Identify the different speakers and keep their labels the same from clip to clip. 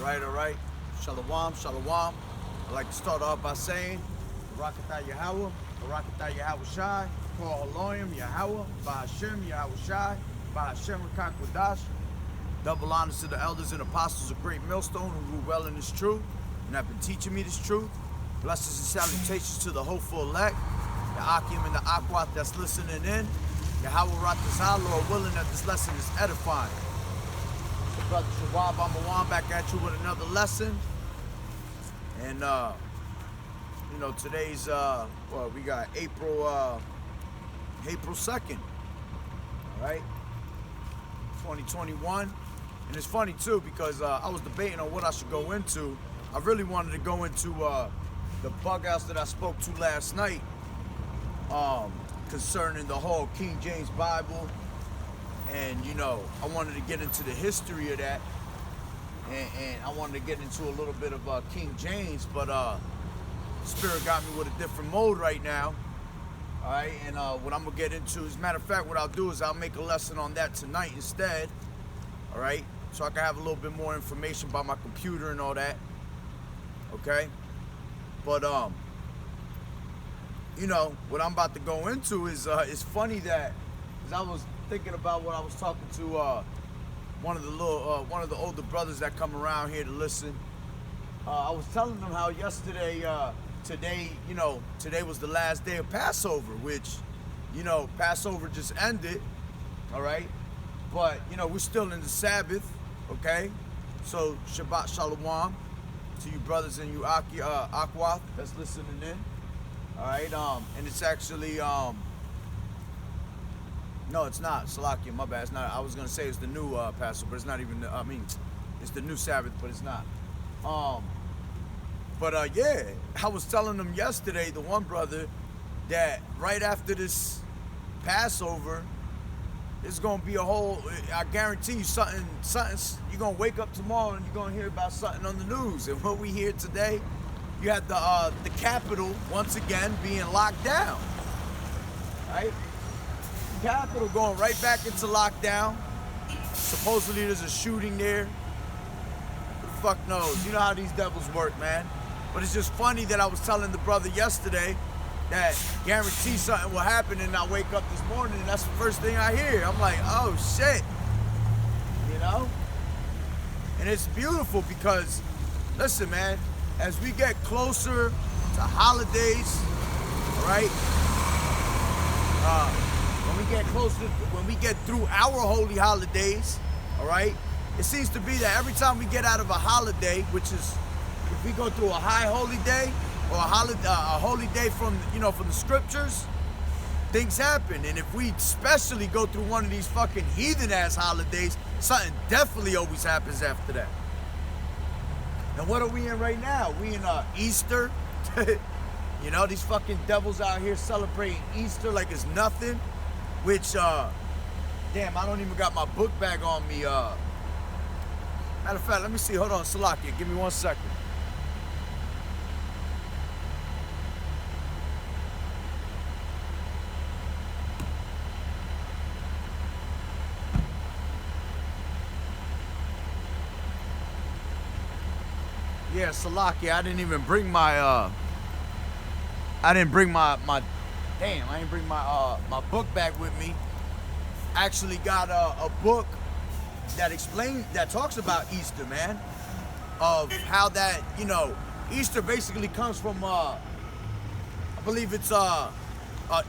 Speaker 1: All right. Shalom, shalom. I'd like to start off by saying, Barakatah Yahweh, Barakatah Yahweh Shai, Kol Elohim Yahweh, Ba'Hashem Yahweh Shai, Ba'Hashem Rakak Wadash. Double honors to the elders and apostles of Great Millstone who grew well in this truth and have been teaching me this truth. Blessings and salutations to the hopeful elect, the Akim and the Aquat that's listening in. Yahweh Ratazah, Lord willing that this lesson is edifying. So Brother Shawab Amawan back at you with another lesson. And you know, today's well, we got April 2nd, all right, 2021. And it's funny too because I was debating on what I should go into. I really wanted to go into the bug outs that I spoke to last night concerning the whole King James Bible, and you know, I wanted to get into the history of that, and I wanted to get into a little bit of King James, but Spirit got me with a different mode right now. All right, and what I'm gonna get into, as a matter of fact, what I'll do is I'll make a lesson on that tonight instead. All right, so I can have a little bit more information about my computer and all that. Okay, but you know, what I'm about to go into is it's funny that, because I was thinking about what I was talking to one of the older brothers that come around here to listen. I was telling them how yesterday, today was the last day of Passover, which, you know, Passover just ended, all right? But, you know, we're still in the Sabbath, okay? So, Shabbat Shalom to you brothers and you Aquath that's listening in, all right? And it's actually, no, it's not, Salakia, my bad, it's not. I was gonna say it's the new Passover, but it's not even, it's the new Sabbath, but it's not. But yeah, I was telling them yesterday, the one brother, that right after this Passover, it's gonna be a whole, I guarantee you something, you're gonna wake up tomorrow and you're gonna hear about something on the news. And what we hear today, you had the Capitol once again being locked down, right? The Capitol going right back into lockdown. Supposedly there's a shooting there. Who the fuck knows? You know how these devils work, man. But it's just funny that I was telling the brother yesterday that guarantee something will happen, and I wake up this morning and that's the first thing I hear. I'm like, oh shit, you know? And it's beautiful because, listen man, as we get closer to holidays, all right? When we get through our holy holidays, all right? It seems to be that every time we get out of a holiday, which is, if we go through a high holy day or a holy day from, you know, from the scriptures, things happen. And if we especially go through one of these fucking heathen ass holidays, something definitely always happens after that. And what are we in right now? We in Easter. You know, these fucking devils out here celebrating Easter like it's nothing, which damn, I don't even got my book bag on me. Matter of fact, let me see. Hold on, Salakia, give me 1 second. Yeah, Salakia, I didn't even bring my my book bag with me. Actually got a book that talks about Easter, man. Of how that, you know, Easter basically comes from I believe it's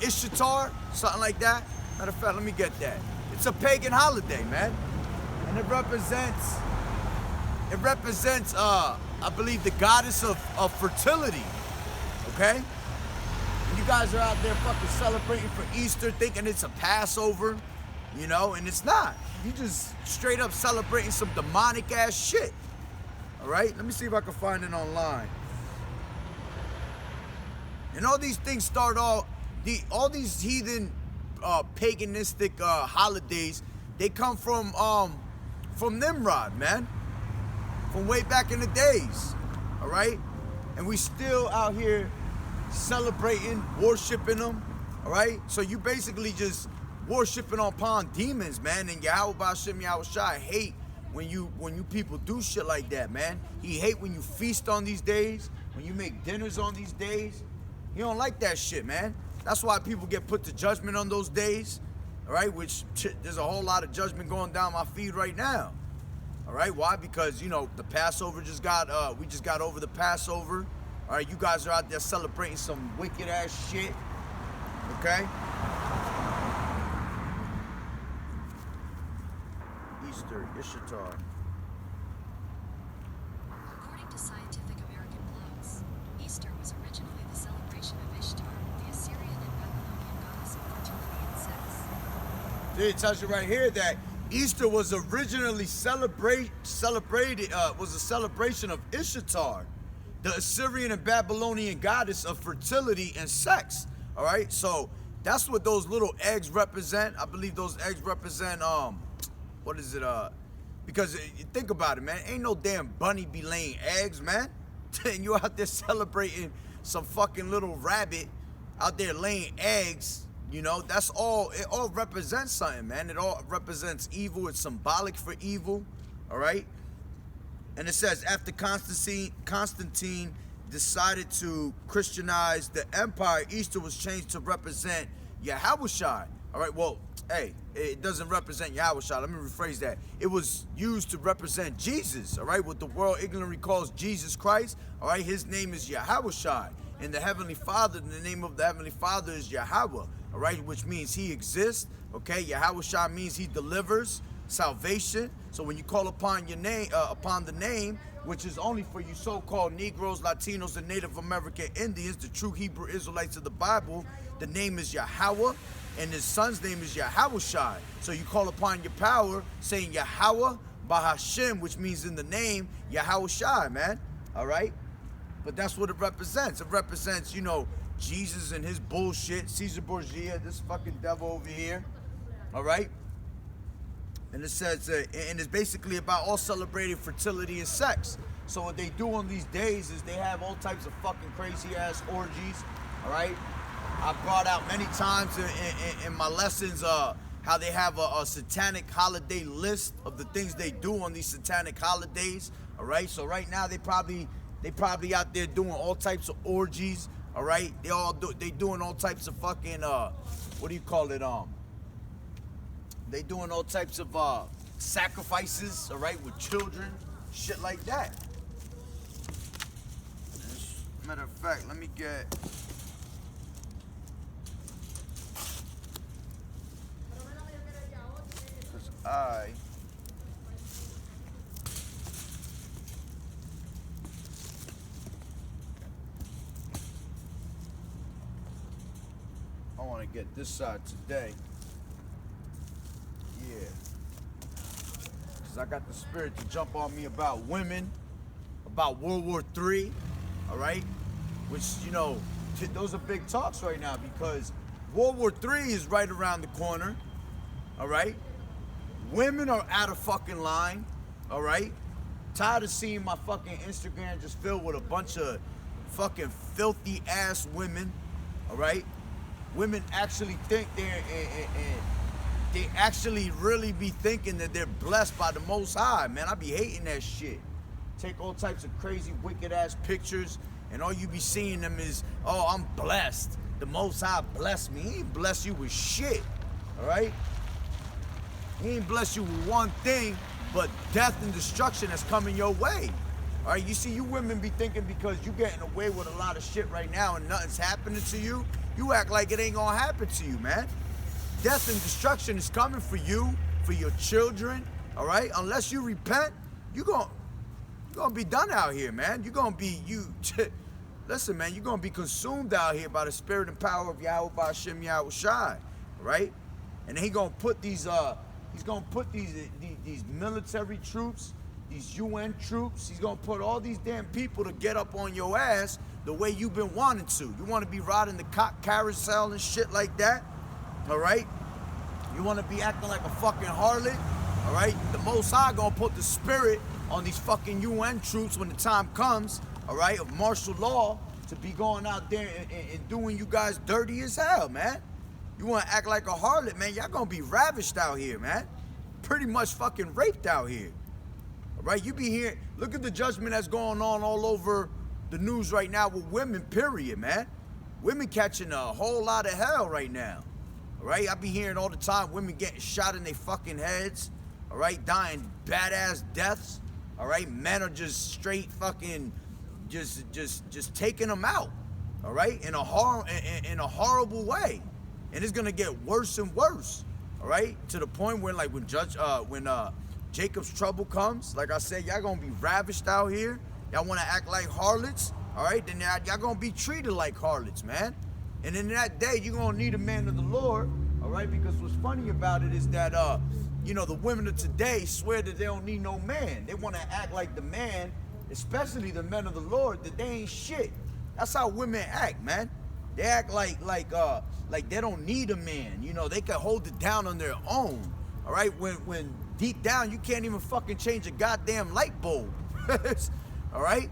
Speaker 1: Ishtar, something like that. Matter of fact, let me get that. It's a pagan holiday, man. And it represents I believe the goddess of fertility. Okay? And you guys are out there fucking celebrating for Easter thinking it's a Passover, you know, and it's not. You just straight up celebrating some demonic ass shit. Alright? Let me see if I can find it online. And all these things start all these heathen paganistic holidays, they come from Nimrod, man. From way back in the days, all right? And we still out here celebrating, worshiping them, all right? So you basically just worshiping upon demons, man, and Yahweh Ba'Hashem Yahweh Shai hate when you people do shit like that, man. He hate when you feast on these days, when you make dinners on these days. He don't like that shit, man. That's why people get put to judgment on those days, all right? Which there's a whole lot of judgment going down my feed right now, all right? Why? Because, you know, the Passover we just got over the Passover, all right? You guys are out there celebrating some wicked ass shit, okay? Easter, Ishtar.
Speaker 2: According to Scientific American blogs, Easter was originally the celebration of Ishtar, the Assyrian and Babylonian goddess of fertility and sex.
Speaker 1: It tells you right here that Easter was originally was a celebration of Ishtar, the Assyrian and Babylonian goddess of fertility and sex. All right, so that's what those little eggs represent. I believe those eggs represent what is it? Because think about it, man. Ain't no damn bunny be laying eggs, man. And you out there celebrating some fucking little rabbit out there laying eggs. You know, that's all. It all represents something, man. It all represents evil. It's symbolic for evil. All right. And it says after Constantine decided to Christianize the empire, Easter was changed to represent Yahushua. All right. Well, hey, it doesn't represent Yahushua. Let me rephrase that. It was used to represent Jesus, all right? What the world ignorantly calls Jesus Christ, all right? His name is Yahushua. And the Heavenly Father, the name of the Heavenly Father is Yahweh, all right? Which means he exists, okay? Yahushua means he delivers salvation. So when you call upon your name, upon the name, which is only for you so-called Negroes, Latinos, and Native American Indians, the true Hebrew Israelites of the Bible, the name is Yahweh. And his son's name is Yahushua. So you call upon your power, saying Yahweh Bahashim, which means in the name Yahushua, man. All right? But that's what it represents. It represents, you know, Jesus and his bullshit, Caesar Borgia, this fucking devil over here. All right? And it says, and it's basically about all celebrating fertility and sex. So what they do on these days is they have all types of fucking crazy ass orgies. All right? I brought out many times in my lessons how they have a satanic holiday list of the things they do on these satanic holidays. All right, so right now they probably out there doing all types of orgies. All right, they doing all types of fucking what do you call it? They doing all types of sacrifices. All right, with children, shit like that. Matter of fact, let me get. I want to get this side today. Yeah. Because I got the spirit to jump on me about women, about World War III, all right? Which, you know, those are big talks right now because World War III is right around the corner, all right? Women are out of fucking line, all right? Tired of seeing my fucking Instagram just filled with a bunch of fucking filthy ass women, all right? Women actually think they actually really be thinking that they're blessed by the Most High, man. I be hating that shit. Take all types of crazy, wicked ass pictures, and all you be seeing them is, oh, I'm blessed. The Most High blessed me. He ain't bless you with shit, all right? He ain't bless you with one thing, but death and destruction that's coming your way. All right, you see, you women be thinking because you getting away with a lot of shit right now and nothing's happening to you, you act like it ain't gonna happen to you, man. Death and destruction is coming for you, for your children, all right? Unless you repent, you're gonna be done out here, man. You're gonna be, listen, man, you're gonna be consumed out here by the spirit and power of Yahweh Ba'Shem Yahushai, right? And then he's gonna put these military troops, these UN troops, he's gonna put all these damn people to get up on your ass the way you've been wanting to. You wanna be riding the carousel and shit like that, all right? You wanna be acting like a fucking harlot, all right? The Most High gonna put the spirit on these fucking UN troops when the time comes, all right, of martial law to be going out there and doing you guys dirty as hell, man. You wanna act like a harlot, man, y'all gonna be ravished out here, man. Pretty much fucking raped out here. All right, you be hearing, look at the judgment that's going on all over the news right now with women, period, man. Women catching a whole lot of hell right now. All right, I be hearing all the time women getting shot in their fucking heads. All right, dying badass deaths. All right, men are just straight fucking, just taking them out. All right, in a horrible way, and it's gonna get worse and worse. All right, to the point where like when Jacob's trouble comes, like I said, y'all gonna be ravished out here. Y'all wanna act like harlots, all right? Then y'all gonna be treated like harlots, man. And in that day, you're gonna need a man of the Lord, all right? Because what's funny about it is that, you know, the women of today swear that they don't need no man. They wanna act like the man, especially the men of the Lord, that they ain't shit. That's how women act, man. They act like they don't need a man. You know, they can hold it down on their own, all right? When deep down, you can't even fucking change a goddamn light bulb. All right?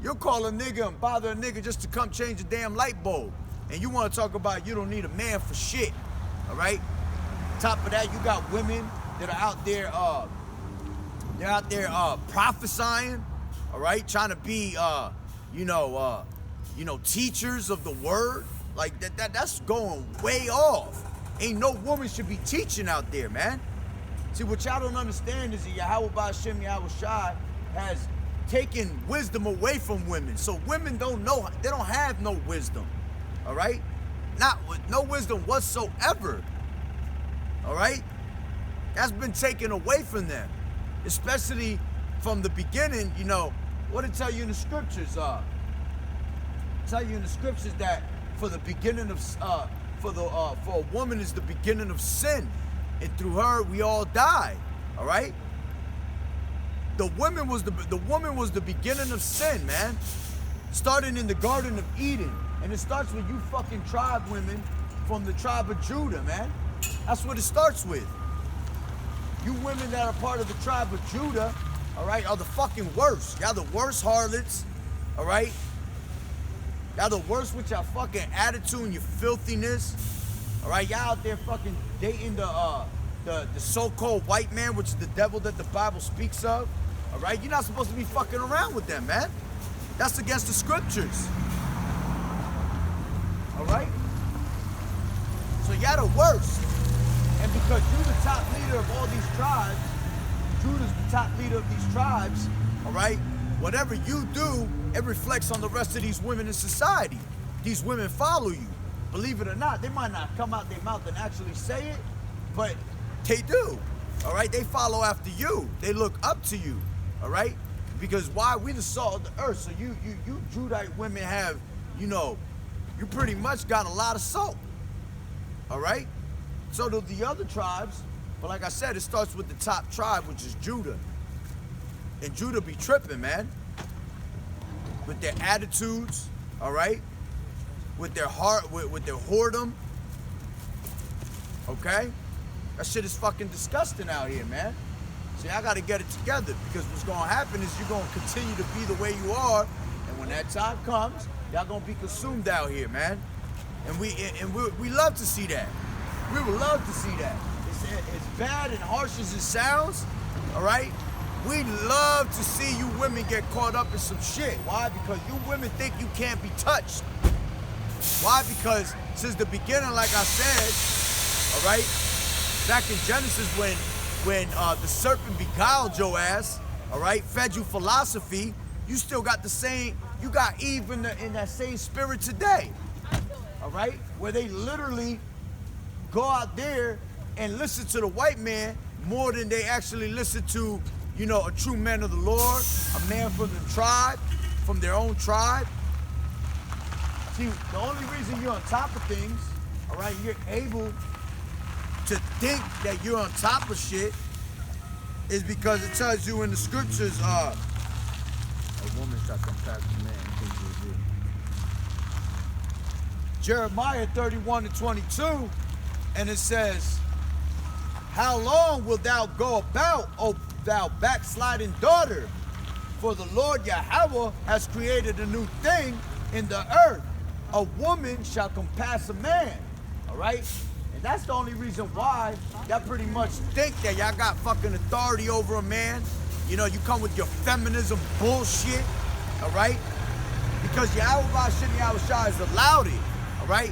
Speaker 1: You'll call a nigga and bother a nigga just to come change a damn light bulb. And you want to talk about you don't need a man for shit. All right? Top of that, you got women that are out there, prophesying, all right? Trying to be, teachers of the word. Like, that's going way off. Ain't no woman should be teaching out there, man. See, what y'all don't understand is that Yahweh Ba'Shem Yahweh Shai has taken wisdom away from women. So women don't know, they don't have no wisdom, all right? No wisdom whatsoever, all right? That's been taken away from them, especially from the beginning. You know, what it tell you in the scriptures? Tell you in the scriptures that for the beginning of, for a woman is the beginning of sin. And through her, we all die. All right. The woman was the beginning of sin, man. Starting in the Garden of Eden, and it starts with you fucking tribe women from the tribe of Judah, man. That's what it starts with. You women that are part of the tribe of Judah, all right, are the fucking worst. Y'all the worst harlots, all right. Y'all the worst with y'all fucking attitude and your filthiness. All right, y'all out there fucking dating the so-called white man, which is the devil that the Bible speaks of. All right, you're not supposed to be fucking around with them, man. That's against the scriptures. All right? So y'all the worst. And because you're the top leader of all these tribes, Judah's the top leader of these tribes, all right? Whatever you do, it reflects on the rest of these women in society. These women follow you. Believe it or not, they might not come out their mouth and actually say it, but they do, all right? They follow after you. They look up to you, all right? Because why? We the salt of the earth. So you Judite women have, you know, you pretty much got a lot of salt, all right? So do the other tribes, but like I said, it starts with the top tribe, which is Judah. And Judah be tripping, man, with their attitudes, all right? With their heart, with their whoredom, okay? That shit is fucking disgusting out here, man. See, I gotta get it together, because what's gonna happen is you're gonna continue to be the way you are, and when that time comes, y'all gonna be consumed out here, man. And we love to see that. We would love to see that. It's bad and harsh as it sounds, all right? We love to see you women get caught up in some shit. Why? Because you women think you can't be touched. Why? Because since the beginning, like I said, all right, back in Genesis when the serpent beguiled your ass, all right, fed you philosophy, you still got the same, you got Eve in that same spirit today, all right, where they literally go out there and listen to the white man more than they actually listen to, you know, a true man of the Lord, a man from the tribe, from their own tribe. See, the only reason you're on top of things, all right, you're able to think that you're on top of shit is because it tells you in the scriptures, a woman shall compass a man. Jeremiah 31:22, and it says, how long wilt thou go about, O thou backsliding daughter? For the Lord Yahweh has created a new thing in the earth. A woman shall compass a man, all right? And that's the only reason why y'all pretty much think that y'all got fucking authority over a man, You know, you come with your feminism bullshit, all right? Because Yahweh Ba'Shem Yahushua has allowed it, all right?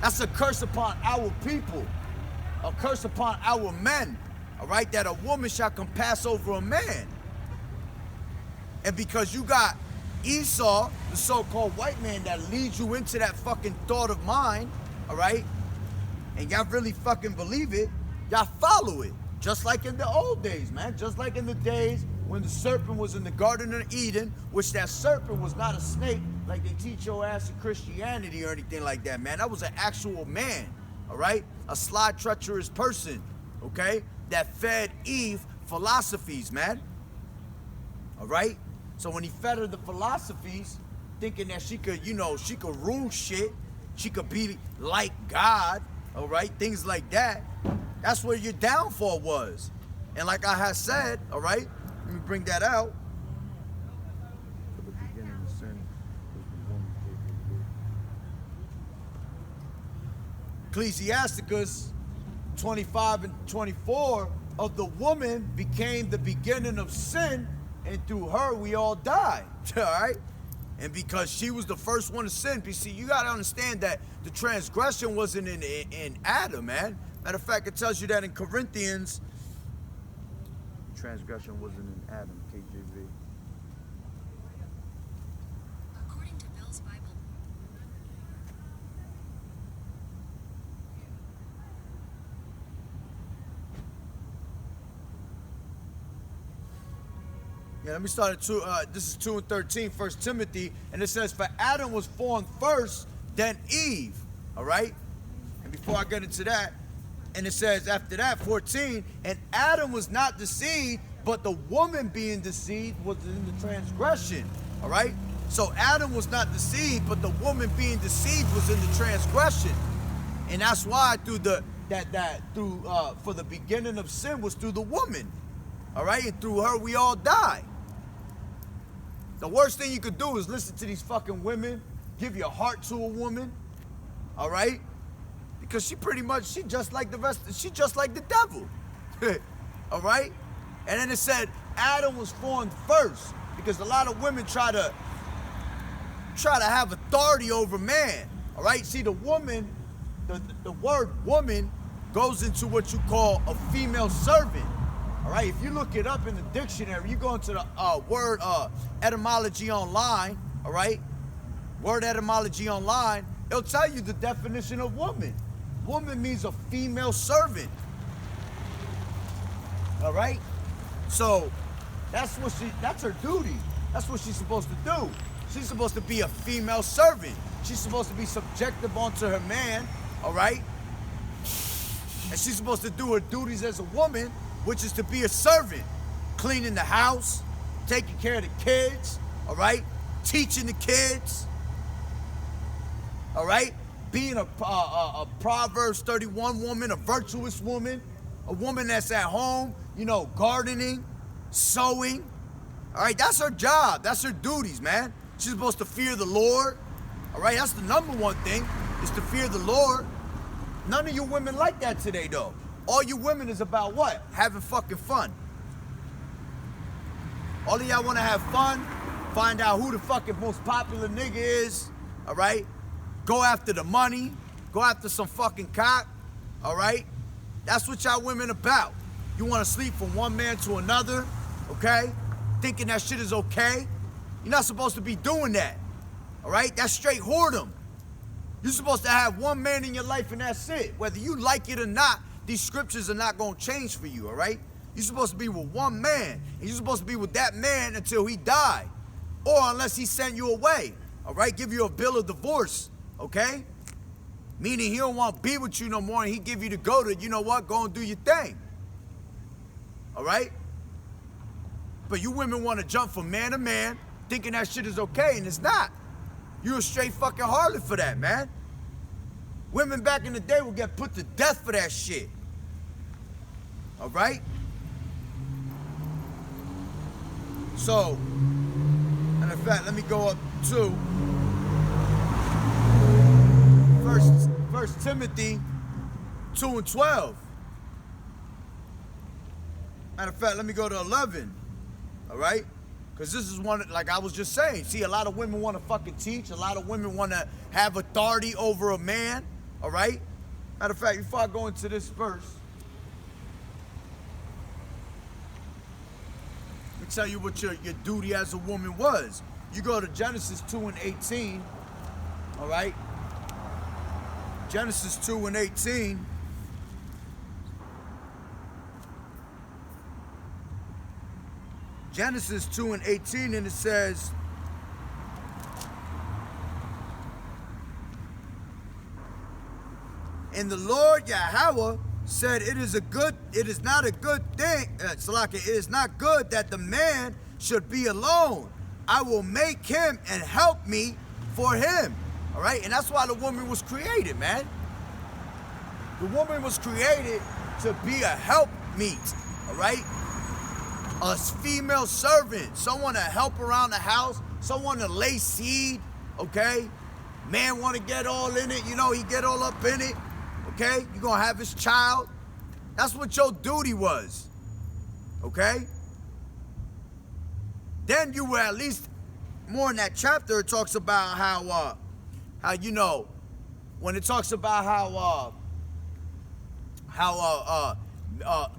Speaker 1: That's a curse upon our people, a curse upon our men, all right? That a woman shall compass over a man. And because you got Esau, the so-called white man that leads you into that fucking thought of mine, all right? And y'all really fucking believe it, y'all follow it. Just like in the old days, man. Just like in the days when the serpent was in the Garden of Eden, which that serpent was not a snake like they teach your ass in Christianity or anything like that, man. That was an actual man, all right? A sly, treacherous person, okay? That fed Eve philosophies, man. All right? So when he fed her the philosophies, thinking that she could, you know, she could rule shit, she could be like God, all right? Things like that. That's where your downfall was. And like I had said, all right, let me bring that out. For the beginning of sin was the woman Ecclesiasticus 25 and 24, of the woman became the beginning of sin, and through her we all die. All right? And because she was the first one to sin, see, you got to understand that the transgression wasn't in Adam, man. Matter of fact, it tells you that in Corinthians, transgression wasn't in Adam, KJV.
Speaker 2: According to Bill's Bible,
Speaker 1: Yeah, let me start at 2. This is 2 and 13, 1 Timothy. And it says, for Adam was formed first, then Eve. All right? And before I get into that, and it says after that, 14, and Adam was not deceived, but the woman being deceived was in the transgression. All right? So Adam was not deceived, but the woman being deceived was in the transgression. And that's why through for the beginning of sin was through the woman. All right? And through her we all die. The worst thing you could do is listen to these fucking women, give your heart to a woman, all right? Because she just like the devil, all right? And then it said Adam was formed first, because a lot of women try to have authority over man, all right? See, the woman, the word woman goes into what you call a female servant. All right, if you look it up in the dictionary, you go into the word etymology online, all right? Word etymology online, it'll tell you the definition of woman. Woman means a female servant. All right? So that's her duty. That's what she's supposed to do. She's supposed to be a female servant. She's supposed to be subjective onto her man, all right? And she's supposed to do her duties as a woman, which is to be a servant, cleaning the house, taking care of the kids, all right? Teaching the kids, all right? Being a Proverbs 31 woman, a virtuous woman, a woman that's at home, you know, gardening, sewing, all right? That's her job. That's her duties, man. She's supposed to fear the Lord, all right? That's the number one thing, is to fear the Lord. None of you women like that today, though. All you women is about what? Having fucking fun. All of y'all want to have fun, find out who the fucking most popular nigga is, all right? Go after the money, go after some fucking cock, all right? That's what y'all women about. You want to sleep from one man to another, okay? Thinking that shit is okay. You're not supposed to be doing that, all right? That's straight whoredom. You're supposed to have one man in your life and that's it. Whether you like it or not, these scriptures are not going to change for you, all right? You're supposed to be with one man, and you're supposed to be with that man until he die, or unless he sent you away, all right? Give you a bill of divorce, okay? Meaning he don't want to be with you no more, and he give you the go to, you know what, go and do your thing, all right? But you women want to jump from man to man, thinking that shit is okay, and it's not. You're a straight fucking harlot for that, man. Women back in the day would get put to death for that shit. All right? So, and in fact, let me go up to First Timothy 2 and 12. Matter of fact, let me go to 11. All right? Because this is one, like I was just saying. See, a lot of women want to fucking teach. A lot of women want to have authority over a man. All right? Matter of fact, before I go into this verse, let me tell you what your duty as a woman was. You go to Genesis 2 and 18. All right? Genesis 2 and 18. Genesis 2 and 18, and it says, and the Lord Yahweh said, it is not a good thing, Salaki, it is not good that the man should be alone. I will make him and help me for him. All right? And that's why the woman was created, man. The woman was created to be a helpmeet. All right? A female servant, someone to help around the house, someone to lay seed, okay? Man want to get all in it, you know, he get all up in it, okay? You're going to have his child. That's what your duty was, okay? Then you were at least, more in that chapter, it talks about how you know, when it talks about how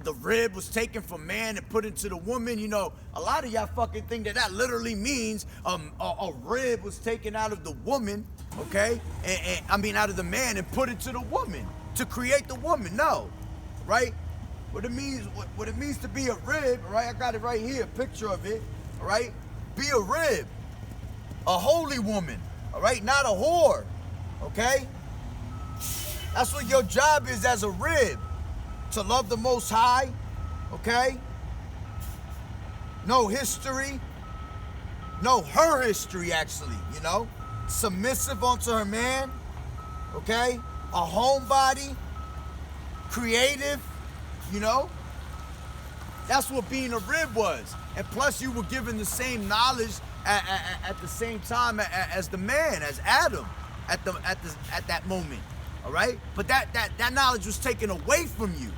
Speaker 1: the rib was taken from man and put into the woman. You know, a lot of y'all fucking think that literally means a rib was taken out of the woman, okay? And I mean out of the man and put into the woman to create the woman. No, right? What it means to be a rib, right? I got it right here, a picture of it, all right? Be a rib, a holy woman, all right? Not a whore, okay? That's what your job is as a rib. To love the Most High, okay? Know history. Know her history, actually, you know? Submissive unto her man, okay? A homebody. Creative, you know? That's what being a rib was. And plus you were given the same knowledge at the same time as the man, as Adam, at that moment. All right? But that knowledge was taken away from you,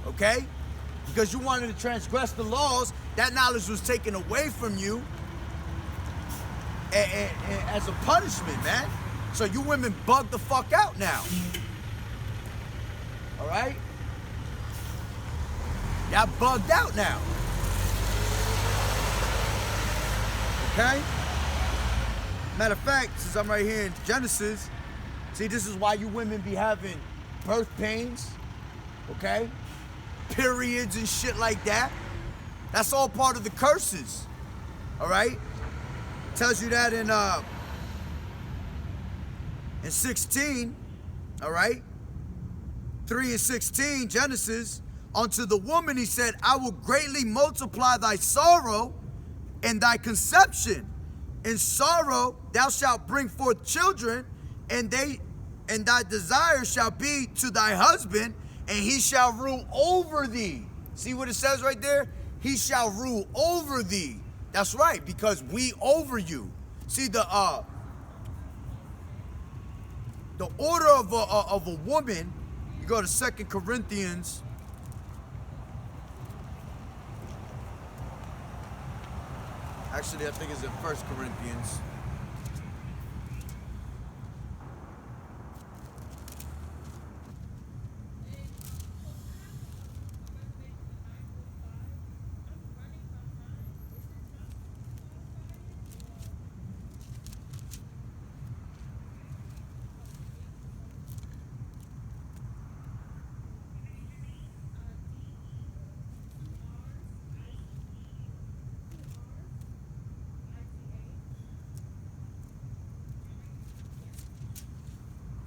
Speaker 1: okay? Because you wanted to transgress the laws, that knowledge was taken away from you and as a punishment, man. So you women bug the fuck out now. All right? Y'all bugged out now. Okay? Matter of fact, since I'm right here in Genesis, see, this is why you women be having birth pains, okay? Periods and shit like that. That's all part of the curses, all right? Tells you that in 16, all right? 3 and 16, Genesis. Unto the woman he said, I will greatly multiply thy sorrow and thy conception. In sorrow thou shalt bring forth children, and thy desire shall be to thy husband, and he shall rule over thee. See what it says right there? He shall rule over thee. That's right, because we over you. See, the order of a woman, you go to 2 Corinthians. Actually, I think it's in 1 Corinthians.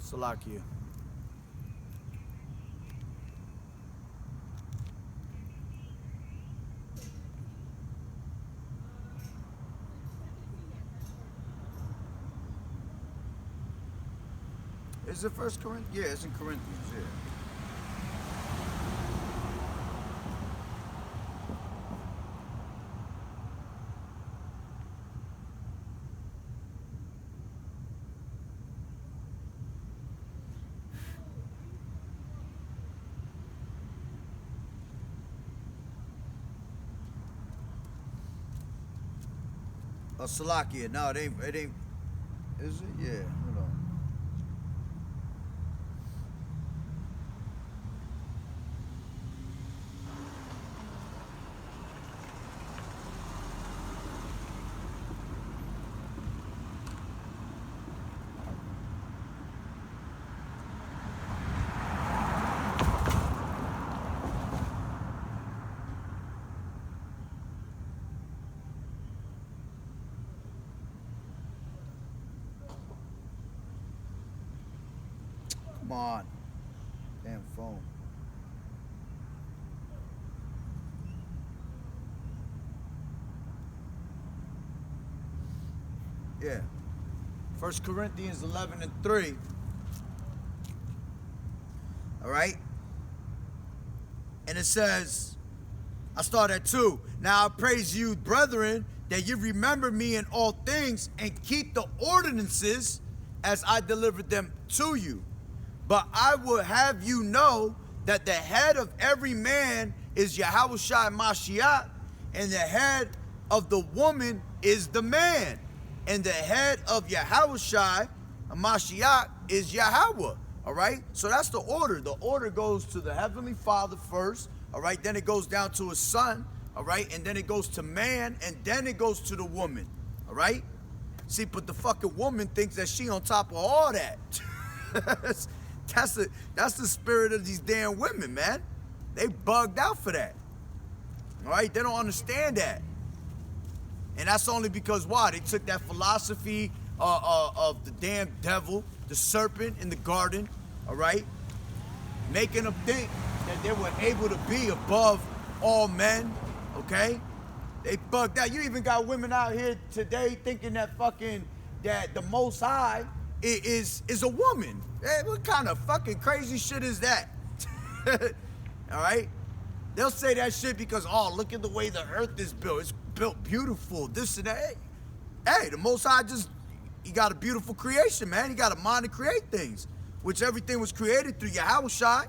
Speaker 1: Salakia. Is it 1 Corinthians? Yeah, it's in Corinthians, yeah. Salakia. No, it ain't. Is it? Yeah. Hold on. Come on. Damn phone. Yeah. 1 Corinthians 11:3. All right. And it says, I start at 2. Now I praise you, brethren, that you remember me in all things and keep the ordinances as I delivered them to you. But I will have you know that the head of every man is Yahushua Mashiach, and the head of the woman is the man, and the head of Yahushua Mashiach is Yahweh. All right, so that's the order. The order goes to the Heavenly Father first. All right, then it goes down to his son. All right, and then it goes to man, and then it goes to the woman. All right. See, but the fucking woman thinks that she on top of all that. That's the spirit of these damn women, man. They bugged out for that. All right, they don't understand that. And that's only because why? They took that philosophy of the damn devil, the serpent in the garden, all right? Making them think that they were able to be above all men, okay? They bugged out. You even got women out here today thinking that that the Most High is a woman. Hey, what kind of fucking crazy shit is that? All right? They'll say that shit because, oh, look at the way the earth is built. It's built beautiful, this and that. Hey, the Most High he got a beautiful creation, man. He got a mind to create things, which everything was created through Yahushua,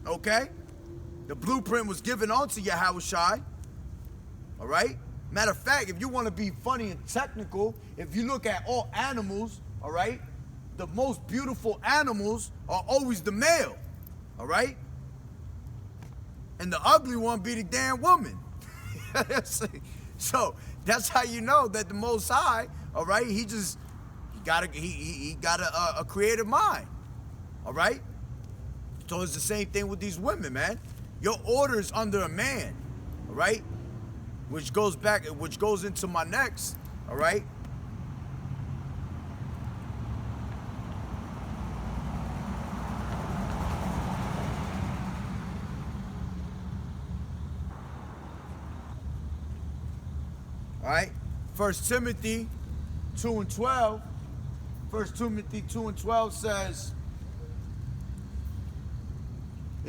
Speaker 1: okay? The blueprint was given onto Yahushua, all right? Matter of fact, if you want to be funny and technical, if you look at all animals, all right, the most beautiful animals are always the male, all right? And the ugly one be the damn woman. So that's how you know that the Most High, all right, he got a creative mind, all right? So it's the same thing with these women, man. Your order is under a man, all right? Which goes into my next, all right? All right, 1 Timothy 2:12. 1 Timothy 2:12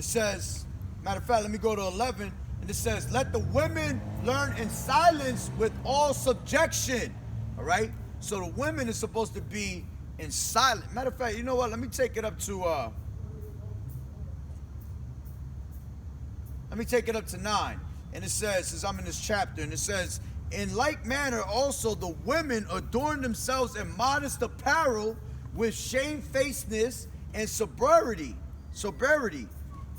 Speaker 1: says, matter of fact, let me go to 11, and it says, let the women learn in silence with all subjection. All right, so the women is supposed to be in silence. Matter of fact, you know what? Let me take it up to 9, and it says, since I'm in this chapter, and it says, in like manner also the women adorn themselves in modest apparel with shamefacedness and sobriety,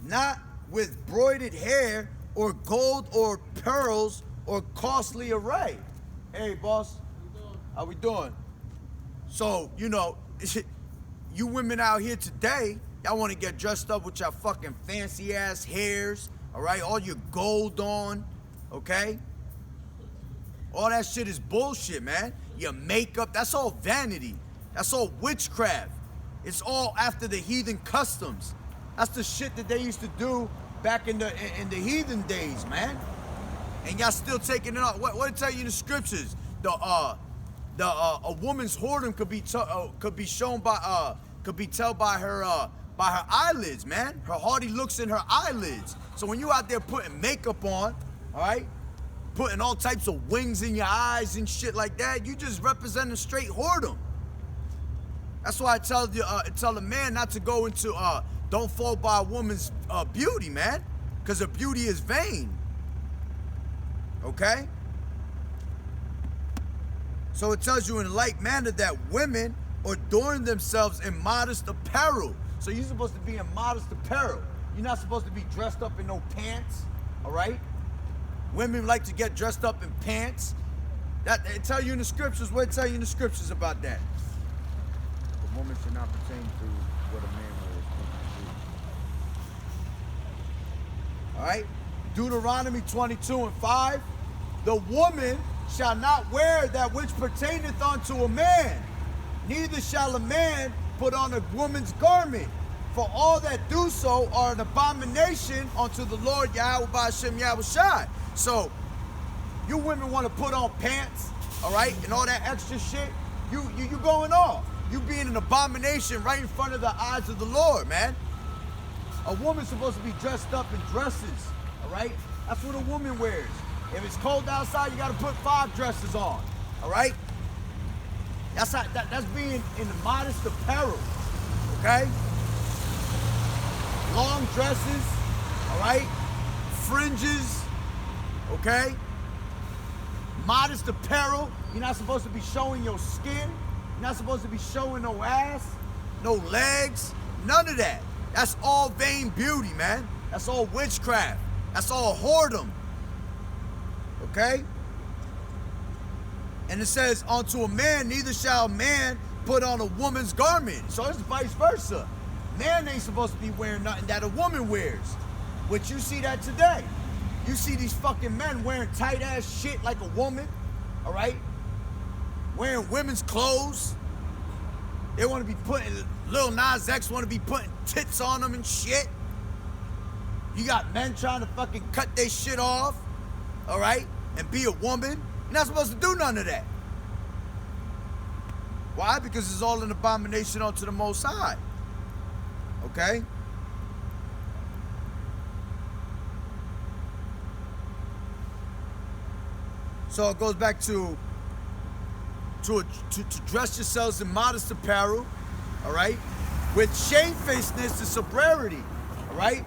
Speaker 1: not with broidered hair or gold or pearls or costly array. Hey, boss, how we doing? So, you know, you women out here today, y'all want to get dressed up with your fucking fancy ass hairs, all right, all your gold on, okay? All that shit is bullshit, man. Your makeup, that's all vanity. That's all witchcraft. It's all after the heathen customs. That's the shit that they used to do back in the heathen days, man. And y'all still taking it off. What it tell you in the scriptures? A woman's whoredom could be shown by could be told by her eyelids, man. Her haughty looks in her eyelids. So when you out there putting makeup on, all right, putting all types of wings in your eyes and shit like that, you just representing straight whoredom. That's why I tell a man not to go into don't fall by a woman's beauty, man, because her beauty is vain. Okay? So it tells you in like manner that women adorn themselves in modest apparel. So you're supposed to be in modest apparel. You're not supposed to be dressed up in no pants, all right? Women like to get dressed up in pants. That it tell you in the scriptures. What it tell you in the scriptures about that?
Speaker 3: The woman should not pertain to what a man wears.
Speaker 1: All right? Deuteronomy 22:5. The woman shall not wear that which pertaineth unto a man, neither shall a man put on a woman's garment. For all that do so are an abomination unto the Lord Yahweh Ba'ashem Yahushai. So, you women want to put on pants, all right, and all that extra shit, you going off. You being an abomination right in front of the eyes of the Lord, man. A woman's supposed to be dressed up in dresses, all right? That's what a woman wears. If it's cold outside, you got to put 5 dresses on, all right? That's being in the modest apparel, okay? Long dresses, all right? Fringes, okay? Modest apparel. You're not supposed to be showing your skin. You're not supposed to be showing no ass, no legs, none of that. That's all vain beauty, man. That's all witchcraft. That's all whoredom. Okay? And it says, unto a man, neither shall a man put on a woman's garment. So it's vice versa. Man ain't supposed to be wearing nothing that a woman wears. But you see that today. You see these fucking men wearing tight ass shit like a woman, all right? Wearing women's clothes. They want to be putting, Lil Nas X want to be putting tits on them and shit. You got men trying to fucking cut their shit off, all right? And be a woman. You're not supposed to do none of that. Why? Because it's all an abomination unto the Most High. Okay? So it goes back to dress yourselves in modest apparel, all right? With shamefacedness and sobriety, all right?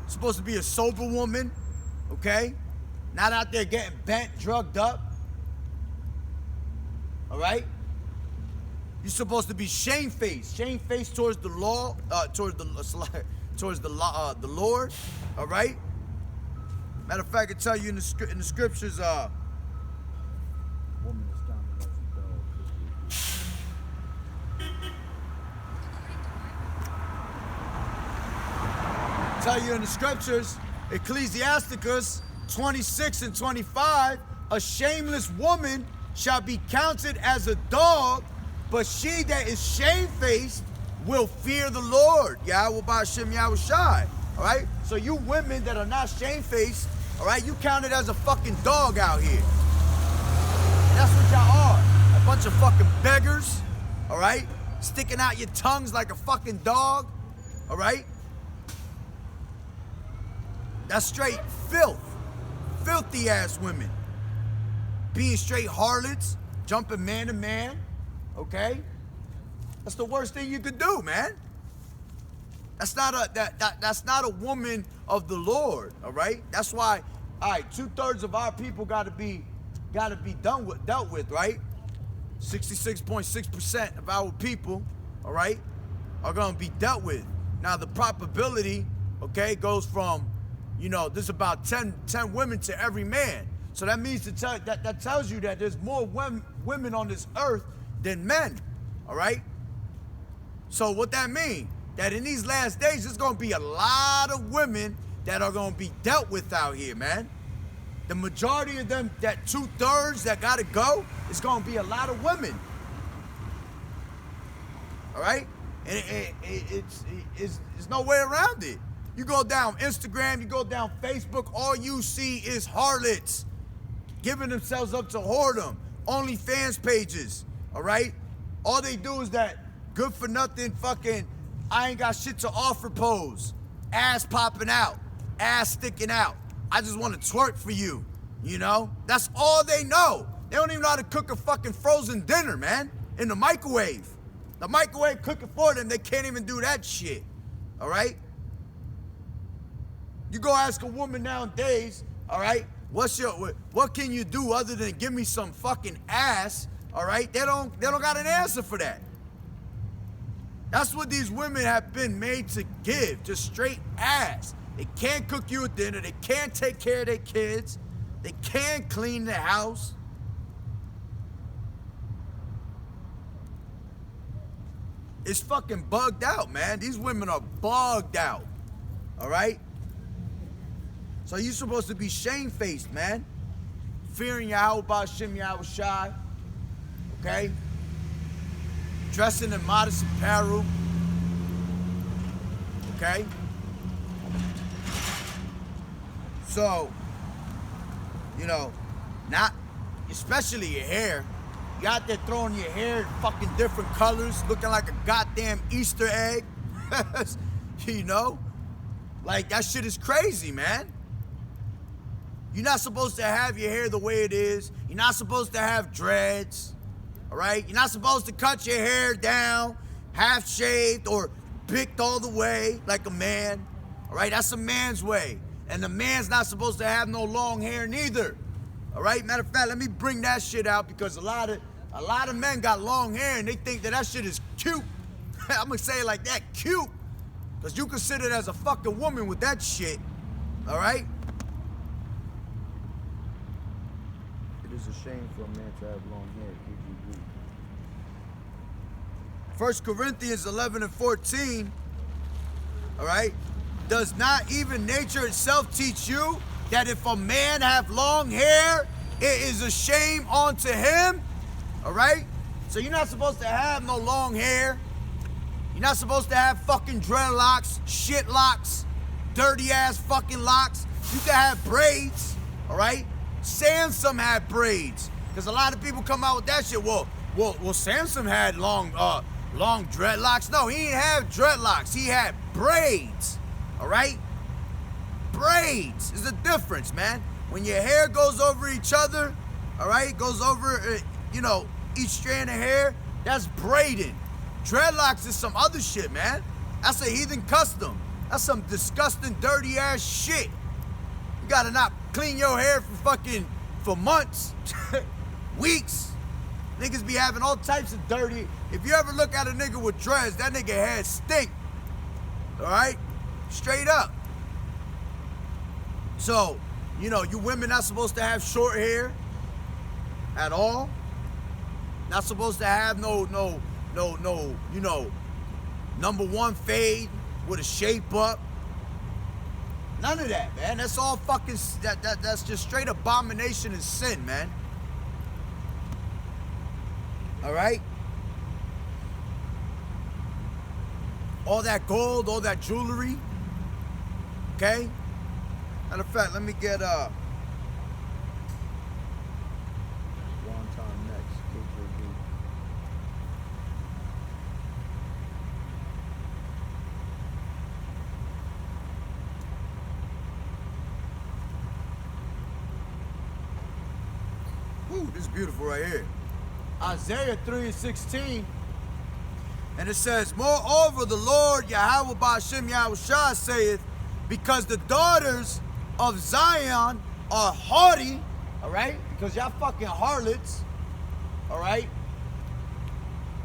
Speaker 1: Supposed to be a sober woman, okay? Not out there getting bent, drugged up, all right? You're supposed to be shamefaced towards the law, towards the Lord, all right? Matter of fact, I tell you in the scriptures,
Speaker 3: Woman is counted as a dog.
Speaker 1: tell you in the scriptures, Ecclesiasticus 26 and 25, a shameless woman shall be counted as a dog, but she that is shamefaced will fear the Lord, Yahweh Ba'ashem Yahushai. All right? So you women that are not shamefaced, all right, you counted as a fucking dog out here. And that's what y'all are. A bunch of fucking beggars, all right? Sticking out your tongues like a fucking dog, all right? That's straight filth. Filthy ass women. Being straight harlots, jumping man to man, okay? That's the worst thing you could do, man. That's not a woman of the Lord, all right? That's why, all right, 2/3 of our people gotta be dealt with, right? 66.6% of our people, all right, are gonna be dealt with. Now the probability, okay, goes from, you know, there's about 10 women to every man. So that means that tells you that there's more women on this earth than men, all right? So what that means? That in these last days, there's gonna be a lot of women that are gonna be dealt with out here, man. The majority of them, that 2/3 that gotta go, is gonna be a lot of women. All right? And it's no way around it. You go down Instagram, you go down Facebook, all you see is harlots giving themselves up to whoredom, OnlyFans pages, all right? All they do is that good for nothing fucking I ain't got shit to offer pose. Ass popping out, ass sticking out. I just want to twerk for you, you know? That's all they know. They don't even know how to cook a fucking frozen dinner, man, in the microwave. The microwave cooking for them, they can't even do that shit, all right? You go ask a woman nowadays, all right, What can you do other than give me some fucking ass? All right, they don't got an answer for that. That's what these women have been made to give, just straight ass. They can't cook you a dinner, they can't take care of their kids, they can't clean the house. It's fucking bugged out, man. These women are bugged out. All right? So you're supposed to be shamefaced, man. Fearing Yahweh Ba'Shem Yahweh Shai. Okay? Dressing in modest apparel. Okay? So, you know, not, especially your hair. You out there throwing your hair in fucking different colors, looking like a goddamn Easter egg. You know? Like, that shit is crazy, man. You're not supposed to have your hair the way it is. You're not supposed to have dreads. All right? You're not supposed to cut your hair down, half shaved or picked all the way like a man. All right? That's a man's way. And the man's not supposed to have no long hair neither. All right? Matter of fact, let me bring that shit out because a lot of men got long hair and they think that shit is cute. I'm gonna say it like that, cute. Because you considered as a fucking woman with that shit. All right?
Speaker 3: It is a shame for a man to have long hair. Would you agree?
Speaker 1: 1 Corinthians 11 and 14. All right? Does not even nature itself teach you that if a man have long hair, it is a shame unto him? All right? So you're not supposed to have no long hair. You're not supposed to have fucking dreadlocks, shit locks, dirty ass fucking locks. You can have braids, all right? Samson had braids. Because a lot of people come out with that shit. Well, Samson had long dreadlocks. No, he didn't have dreadlocks. He had braids, all right? Braids is the difference, man. When your hair goes over each other, all right, goes over, each strand of hair, that's braiding. Dreadlocks is some other shit, man. That's a heathen custom. That's some disgusting, dirty ass shit. You gotta not clean your hair for months, weeks. Niggas be having all types of dirty. If you ever look at a nigga with dreads, that nigga head stink. All right? Straight up. So, you women not supposed to have short hair at all. Not supposed to have no, number one fade with a shape up. None of that, man. That's all fucking, that's just straight abomination and sin, man. All right? All that gold, all that jewelry. Okay? Matter of fact, let me get
Speaker 3: Wonton next. KJV.
Speaker 1: Ooh, this is beautiful right here. Isaiah 3:16. And it says, moreover, the Lord Yahweh Ba'Shem Yahweh Shai saith, because the daughters of Zion are haughty, all right? Because y'all fucking harlots, all right?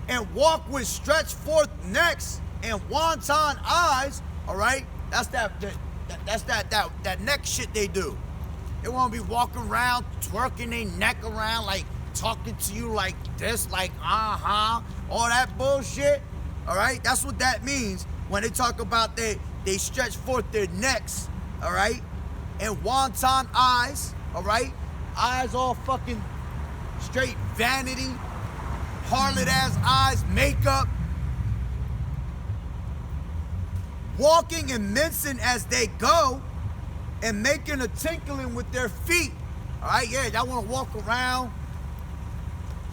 Speaker 1: And walk with stretched forth necks and wanton eyes, all right? That's that neck shit they do. They want to be walking around, twerking their neck around, like talking to you like this, like all that bullshit. All right, that's what that means when they talk about they stretch forth their necks. All right, and wanton eyes. All right, eyes all fucking straight vanity, harlot ass eyes, makeup. Walking and mincing as they go, and making a tinkling with their feet. All right, yeah, y'all want to walk around,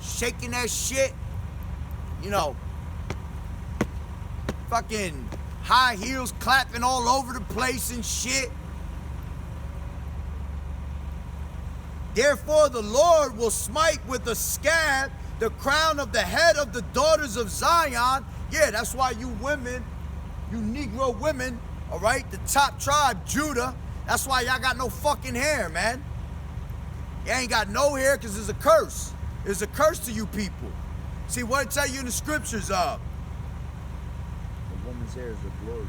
Speaker 1: shaking that shit, fucking high heels clapping all over the place and shit. Therefore the Lord will smite with a scab the crown of the head of the daughters of Zion. Yeah, that's why you women, you Negro women, all right, the top tribe, Judah, that's why y'all got no fucking hair, man. You ain't got no hair because it's a curse. It's a curse to you people. See, what it tell you in the scriptures of?
Speaker 3: A woman's hair is a glory.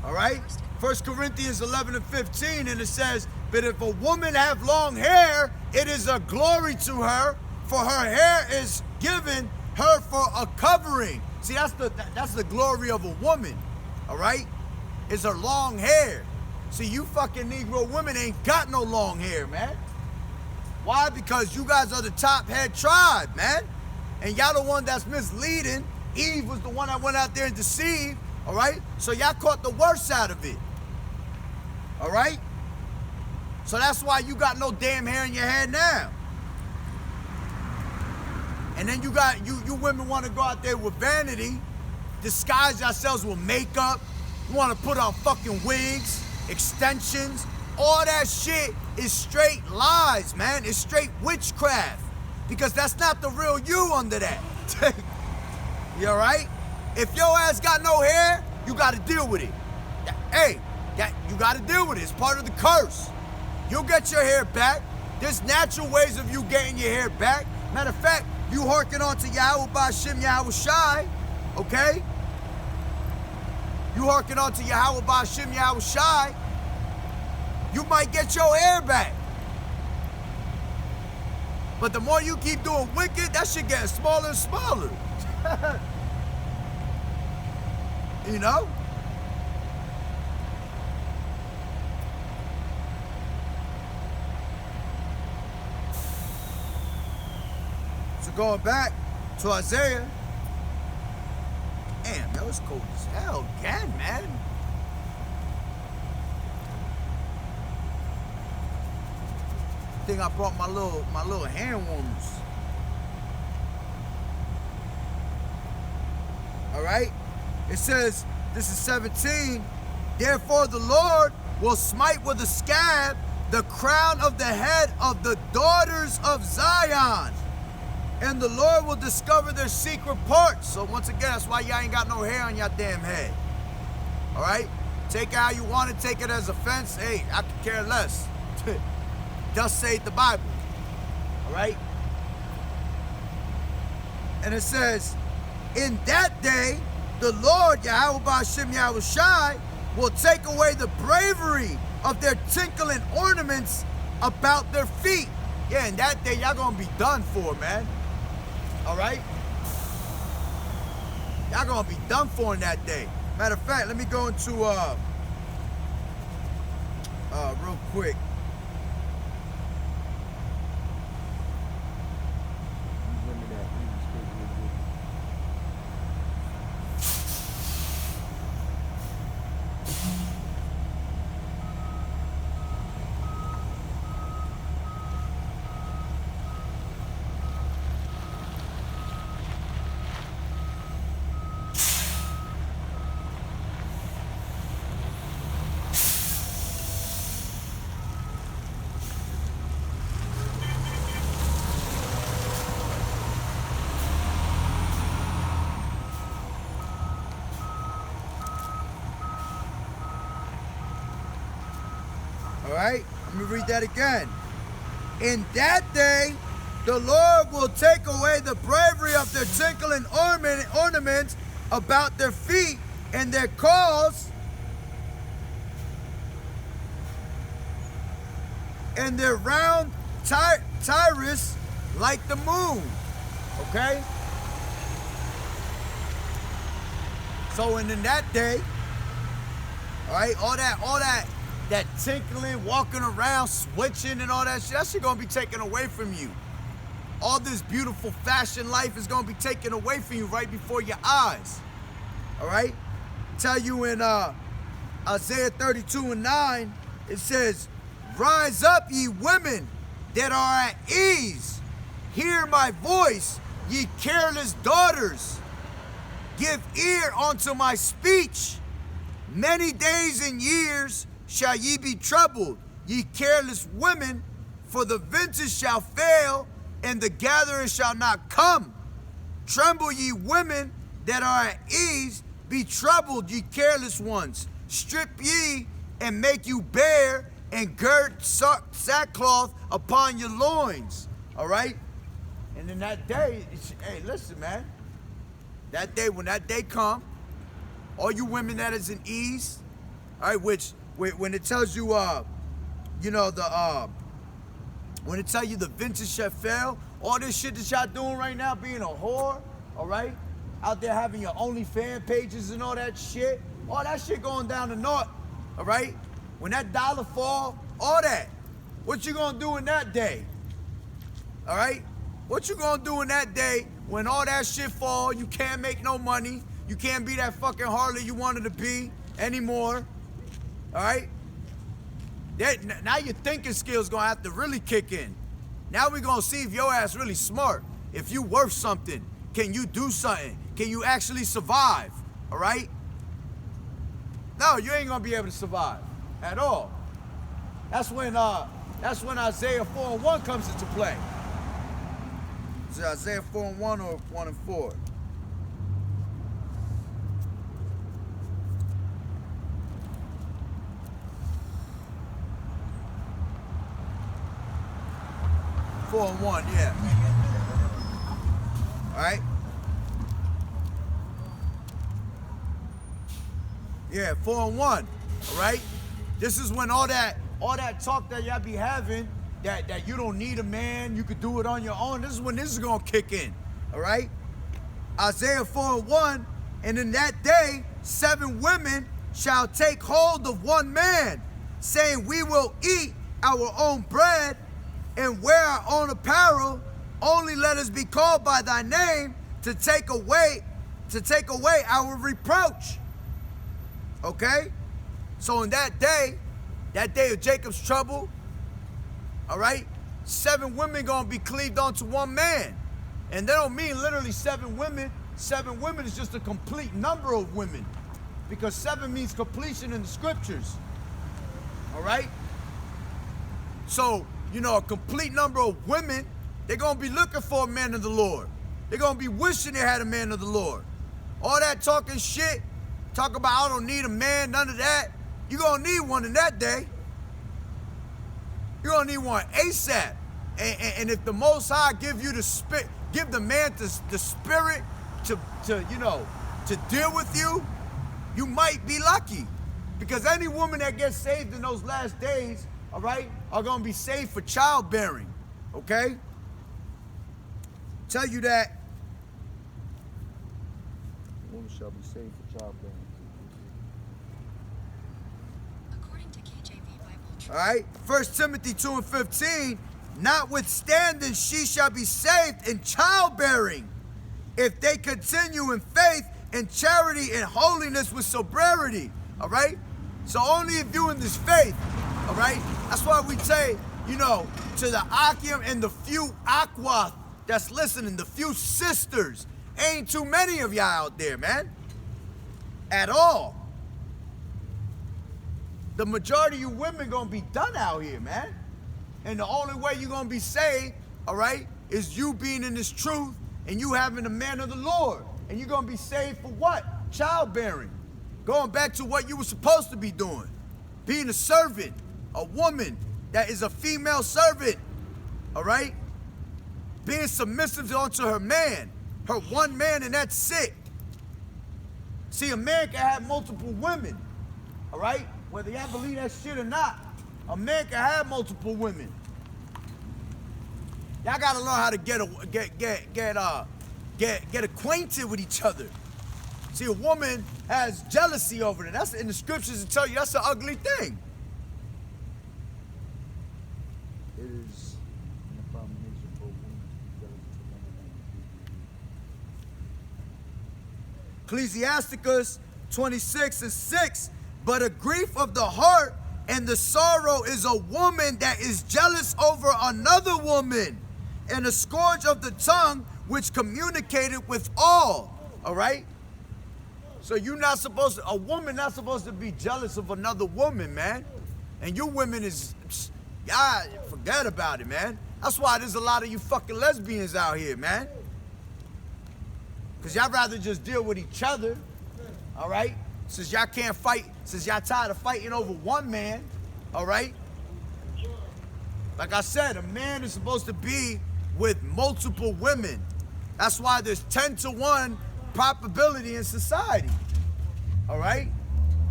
Speaker 1: All right? 1 Corinthians 11 and 15, and it says, but if a woman have long hair, it is a glory to her, for her hair is given her for a covering. See, that's the glory of a woman, all right? It's her long hair. See, you fucking Negro women ain't got no long hair, man. Why? Because you guys are the top head tribe, man. And y'all the one that's misleading. Eve was the one that went out there and deceived, all right? So y'all caught the worst out of it, all right? So that's why you got no damn hair in your head now. And then you got, you women want to go out there with vanity, disguise yourselves with makeup, you want to put on fucking wigs, extensions. All that shit is straight lies, man. It's straight witchcraft. Because that's not the real you under that. You all right? If your ass got no hair, you got to deal with it. Hey, you got to deal with it. It's part of the curse. You'll get your hair back. There's natural ways of you getting your hair back. Matter of fact, you harking on to Yahweh Ba'Shem Yahweh Shai, okay? You harking on to Yahweh Ba'Shem Yahweh Shai, you might get your hair back. But the more you keep doing wicked, that shit getting smaller and smaller. You know? So going back to Isaiah, damn, that was cold as hell again, man. I think I brought my little hand warmers. All right? It says, this is 17, therefore the Lord will smite with a scab the crown of the head of the daughters of Zion. And the Lord will discover their secret parts. So once again, that's why y'all ain't got no hair on your damn head. All right? Take it how you want it. Take it as offense. Hey, I could care less. Thus saith the Bible. All right? And it says, in that day, the Lord, Yahweh Ba'Shem Yahweh Shai, will take away the bravery of their tinkling ornaments about their feet. Yeah, in that day, y'all gonna be done for, man. All right? Y'all gonna be done for in that day. Matter of fact, let me go into, real quick. All right, let me read that again. In that day, the Lord will take away the bravery of their tinkling ornaments about their feet and their cause and their round tyrus like the moon. Okay? So in that day, all right, all that tinkling, walking around, switching and all that shit gonna be taken away from you. All this beautiful fashion life is gonna be taken away from you right before your eyes. All right? Tell you in Isaiah 32 and 9, it says, rise up, ye women that are at ease. Hear my voice, ye careless daughters. Give ear unto my speech. Many days and years shall ye be troubled, ye careless women, for the vintage shall fail, and the gatherer shall not come. Tremble, ye women that are at ease, be troubled, ye careless ones. Strip ye and make you bare, and gird sackcloth upon your loins. All right? And in that day, hey, listen, man. That day, when that day come, all you women that is in ease, all right, which when it tells you, you know, when it tell you the vintage shall fail, all this shit that y'all doing right now, being a whore, all right, out there having your OnlyFans pages and all that shit going down the north, all right. When that dollar fall, all that, what you gonna do in that day, all right? What you gonna do in that day when all that shit fall? You can't make no money. You can't be that fucking Harley you wanted to be anymore. All right? Now your thinking skills gonna have to really kick in. Now we gonna see if your ass really smart. If you worth something. Can you do something? Can you actually survive? All right? No, you ain't gonna be able to survive at all. That's when Isaiah 4:1 comes into play. Is it Isaiah 4:1 or 1:4? Four and one, yeah. All right. Yeah, 4-1. All right. This is when all that talk that y'all be having, that you don't need a man, you could do it on your own. This is when this is gonna kick in. All right. Isaiah 4:1, and in that day 7 women shall take hold of one man, saying, we will eat our own bread and wear our own apparel. Only let us be called by thy name to take away our reproach. Okay? So in that day of Jacob's trouble, all right, 7 women gonna be cleaved onto one man. And that don't mean literally 7 women. 7 women is just a complete number of women, because 7 means completion in the scriptures. All right? So, you know, a complete number of women, they're gonna be looking for a man of the Lord. They're gonna be wishing they had a man of the Lord. All that talking shit, talk about I don't need a man, none of that. You're gonna need one in that day. You're gonna need one ASAP. And if the Most High give you the spirit, give the man the spirit to deal with you, you might be lucky. Because any woman that gets saved in those last days, all right, are gonna be saved for childbearing. Okay? Tell you that.
Speaker 3: Women shall be saved for childbearing.
Speaker 2: According to KJV Bible.
Speaker 1: All right, 1 Timothy 2:15, notwithstanding she shall be saved in childbearing, if they continue in faith and charity and holiness with sobriety. All right? So only if you in this faith, all right? That's why we say, you know, to the Akim and the few Aquath that's listening, the few sisters, ain't too many of y'all out there, man. At all. The majority of you women gonna be done out here, man. And the only way you're gonna be saved, all right, is you being in this truth and you having the man of the Lord. And you're gonna be saved for what? Childbearing. Going back to what you were supposed to be doing. Being a servant, a woman that is a female servant, all right? Being submissive unto her man, her one man, and that's it. See, a man can have multiple women, all right? Whether y'all believe that shit or not, a man can have multiple women. Y'all gotta learn how to get acquainted with each other. See, a woman has jealousy over it. That's in the scriptures to tell you that's an ugly thing.
Speaker 3: It is an abomination for a woman to be jealous of another man.
Speaker 1: Ecclesiasticus 26:6. But a grief of the heart and the sorrow is a woman that is jealous over another woman, and a scourge of the tongue which communicated with all. All right? So a woman not supposed to be jealous of another woman, man. And you women y'all forget about it, man. That's why there's a lot of you fucking lesbians out here, man. Because y'all rather just deal with each other, all right? Since y'all can't fight, since y'all tired of fighting over one man, all right? Like I said, a man is supposed to be with multiple women. That's why there's 10-to-1 probability in society. All right?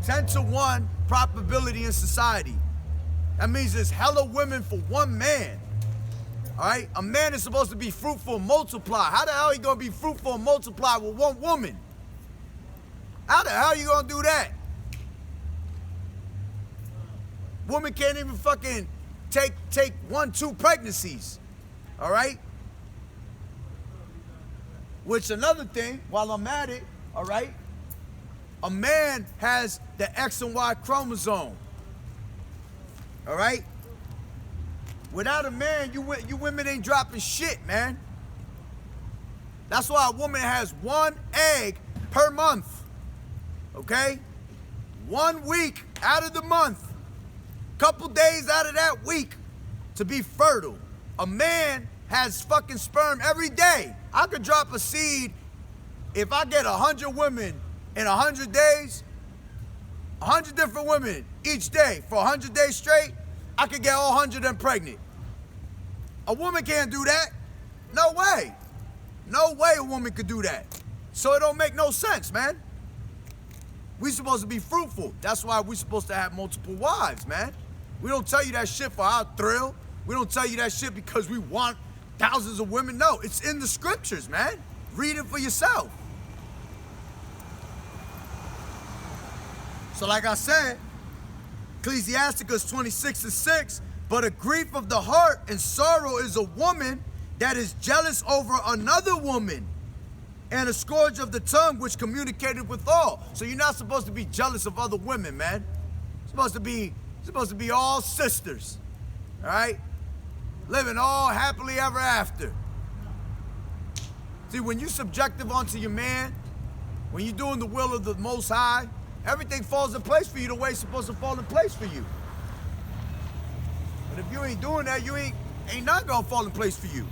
Speaker 1: 10-to-1 probability in society. That means there's hella women for one man. All right? A man is supposed to be fruitful and multiply. How the hell are you going to be fruitful and multiply with one woman? How the hell are you going to do that? Women can't even fucking take 1-2 pregnancies. All right? Which another thing, while I'm at it, all right? A man has the X and Y chromosome. All right? Without a man, you women ain't dropping shit, man. That's why a woman has 1 egg per month. Okay? 1 week out of the month. Couple days out of that week to be fertile. A man has fucking sperm every day. I could drop a seed if I get 100 women in 100 days, 100 different women each day for 100 days straight, I could get all 100 of them pregnant. A woman can't do that. No way. No way a woman could do that. So it don't make no sense, man. We supposed to be fruitful. That's why we supposed to have multiple wives, man. We don't tell you that shit for our thrill. We don't tell you that shit because we want thousands of women. No, it's in the scriptures, man. Read it for yourself. So like I said, Ecclesiasticus 26:6, but a grief of the heart and sorrow is a woman that is jealous over another woman, and a scourge of the tongue which communicated with all. So you're not supposed to be jealous of other women, man. You're supposed to be all sisters, all right? Living all happily ever after. See, when you subjective onto your man, when you're doing the will of the Most High, everything falls in place for you the way it's supposed to fall in place for you. But if you ain't doing that, ain't nothing gonna fall in place for you.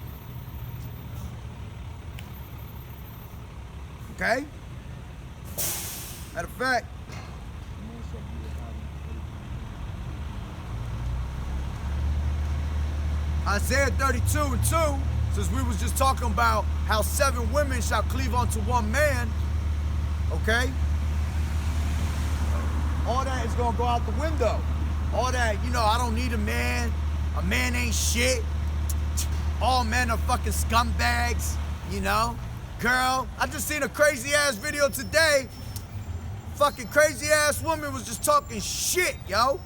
Speaker 1: Okay? Matter of fact, Isaiah 32:2, since we was just talking about how 7 women shall cleave unto one man, okay? All that is gonna go out the window. All that, I don't need a man ain't shit. All men are fucking scumbags, Girl, I just seen a crazy ass video today. Fucking crazy ass woman was just talking shit, yo.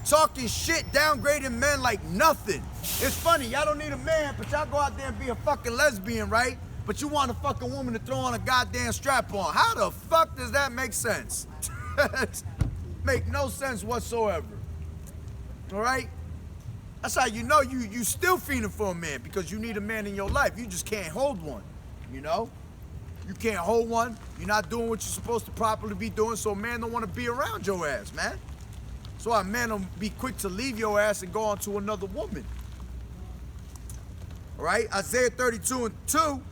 Speaker 1: Talking shit, downgrading men like nothing. It's funny, y'all don't need a man, but y'all go out there and be a fucking lesbian, right? But you want a fucking woman to throw on a goddamn strap on. How the fuck does that make sense? Make no sense whatsoever. All right? That's how you know you still feeling for a man, because you need a man in your life. You just can't hold one, You can't hold one. You're not doing what you're supposed to properly be doing, so a man don't want to be around your ass, man. So a man will be quick to leave your ass and go on to another woman. All right? Isaiah 32:2,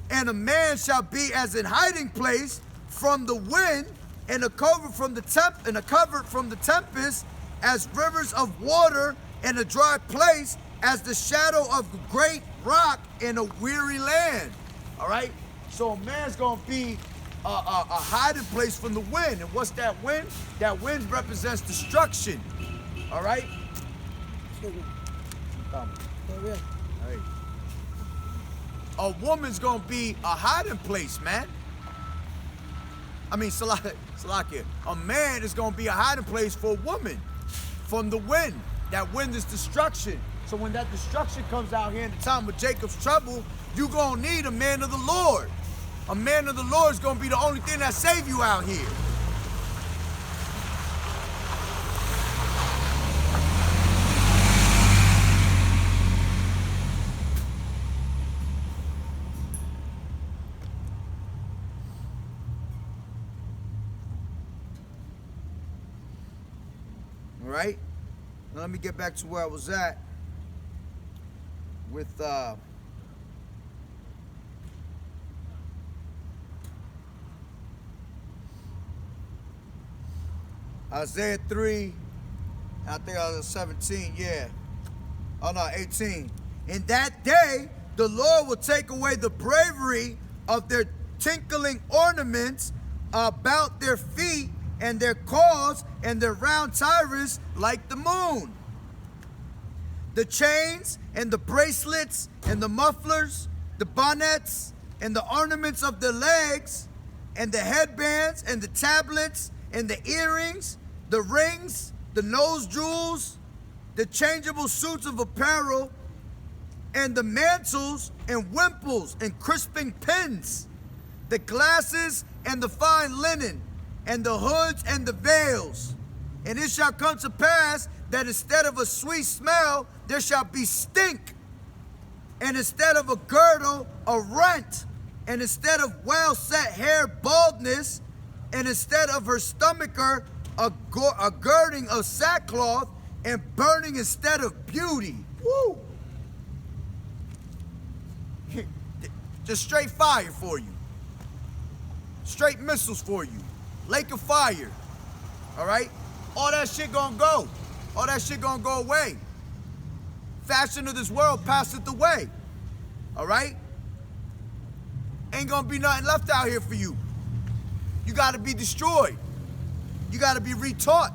Speaker 1: and a man shall be as an hiding place from the wind, and a cover from the tempest, as rivers of water in a dry place, as the shadow of a great rock in a weary land. All right? So a man's gonna be a hiding place from the wind. And what's that wind? That wind represents destruction. All right? Hey. A woman's gonna be a hiding place, man. I mean, Salakia, a man is gonna be a hiding place for a woman from the wind. That wind is destruction. So when that destruction comes out here in the time of Jacob's trouble, you gonna need a man of the Lord. A man of the Lord is gonna be the only thing that save you out here. All right? Now let me get back to where I was at with Isaiah 3, I think I was 17, yeah. Oh no, 18. In that day, the Lord will take away the bravery of their tinkling ornaments about their feet, and their cords and their round tyrants like the moon. The chains and the bracelets and the mufflers, the bonnets and the ornaments of the legs, and the headbands and the tablets and the earrings, the rings, the nose jewels, the changeable suits of apparel, and the mantles and wimples and crisping pins, the glasses and the fine linen, and the hoods and the veils. And it shall come to pass that instead of a sweet smell, there shall be stink, and instead of a girdle, a rent, and instead of well-set hair, baldness, and instead of her stomacher, a girding of sackcloth, and burning instead of beauty. Woo! Just straight fire for you. Straight missiles for you. Lake of fire. All right? All that shit gonna go. All that shit gonna go away. Fashion of this world passeth away. All right? Ain't gonna be nothing left out here for you. You gotta be destroyed. You gotta be retaught.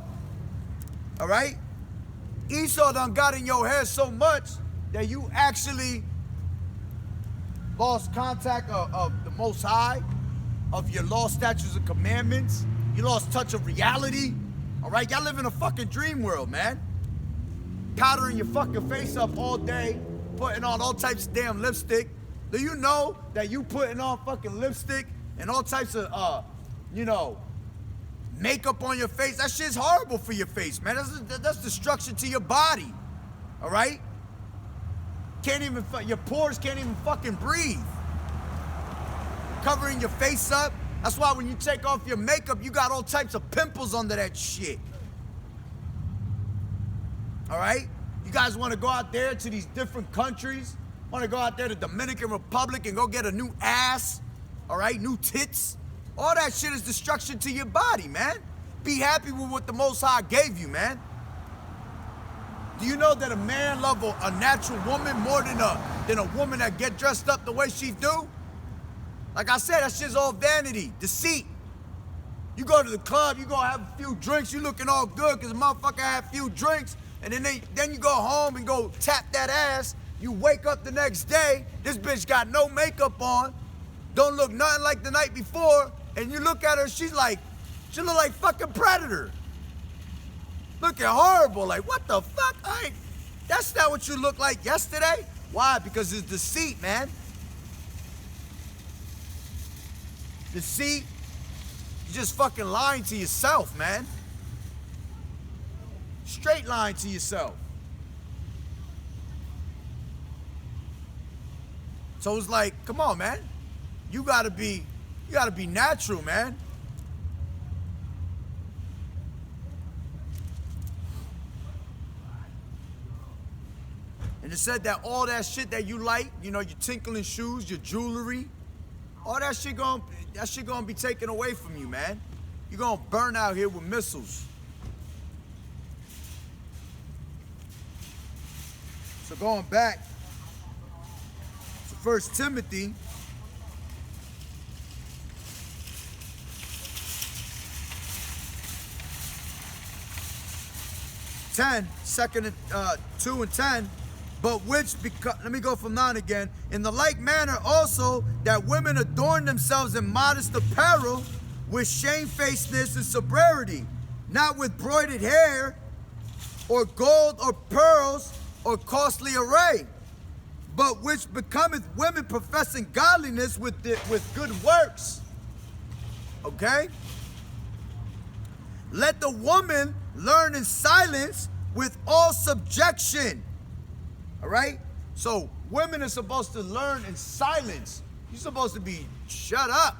Speaker 1: All right? Esau done got in your head so much that you actually lost contact of the Most High, of your law, statutes, and commandments. You lost touch of reality. All right? Y'all live in a fucking dream world, man. Powdering your fucking face up all day, putting on all types of damn lipstick. Do you know that you putting on fucking lipstick and all types of, makeup on your face? That shit's horrible for your face, man. That's destruction to your body. All right? Can't even, your pores can't even fucking breathe. Covering your face up. That's why when you take off your makeup, you got all types of pimples under that shit. All right? You guys want to go out there to these different countries, want to go out there to Dominican Republic and go get a new ass, all right? New tits. All that shit is destruction to your body, man. Be happy with what the Most High gave you, man. Do you know that a man love a natural woman more than a woman that get dressed up the way she do? Like I said, that shit's all vanity, deceit. You go to the club, you go have a few drinks, you looking all good because the motherfucker had a few drinks, and then you go home and go tap that ass. You wake up the next day, this bitch got no makeup on, don't look nothing like the night before, and you look at her, she look like fucking Predator. Looking horrible, like what the fuck? That's not what you looked like yesterday. Why? Because it's deceit, man. Deceit. You're just fucking lying to yourself, man. Straight lying to yourself. So it's like, come on, man. You gotta be natural, man. And it said that all that shit that you like, your tinkling shoes, your jewelry, all that shit gonna be taken away from you, man. You're gonna burn out here with missiles. So going back to 1 Timothy, second 2 and 10, but which, let me go from 9 again. In the like manner also, that women adorn themselves in modest apparel, with shamefacedness and sobriety, not with broidered hair, or gold, or pearls, or costly array, but which becometh women professing godliness with good works. Okay? Let the woman learn in silence with all subjection. All right? So women are supposed to learn in silence. You're supposed to be shut up.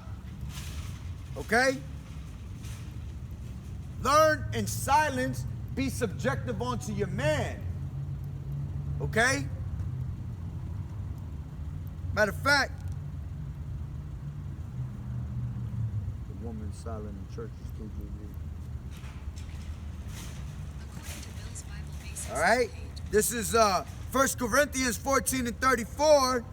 Speaker 1: Okay? Learn in silence. Be subjective onto your man. Okay? Matter of fact,
Speaker 3: The woman silent in church is too good.
Speaker 2: According to Bill's Bible Basics
Speaker 1: all right?
Speaker 2: page,
Speaker 1: This is 1 Corinthians 14 and 34.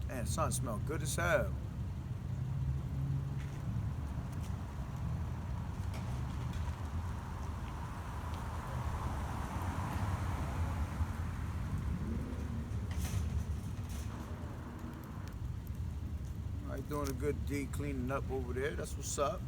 Speaker 1: Man, something smells good as hell. Doing a good deed cleaning up over there. That's what's up.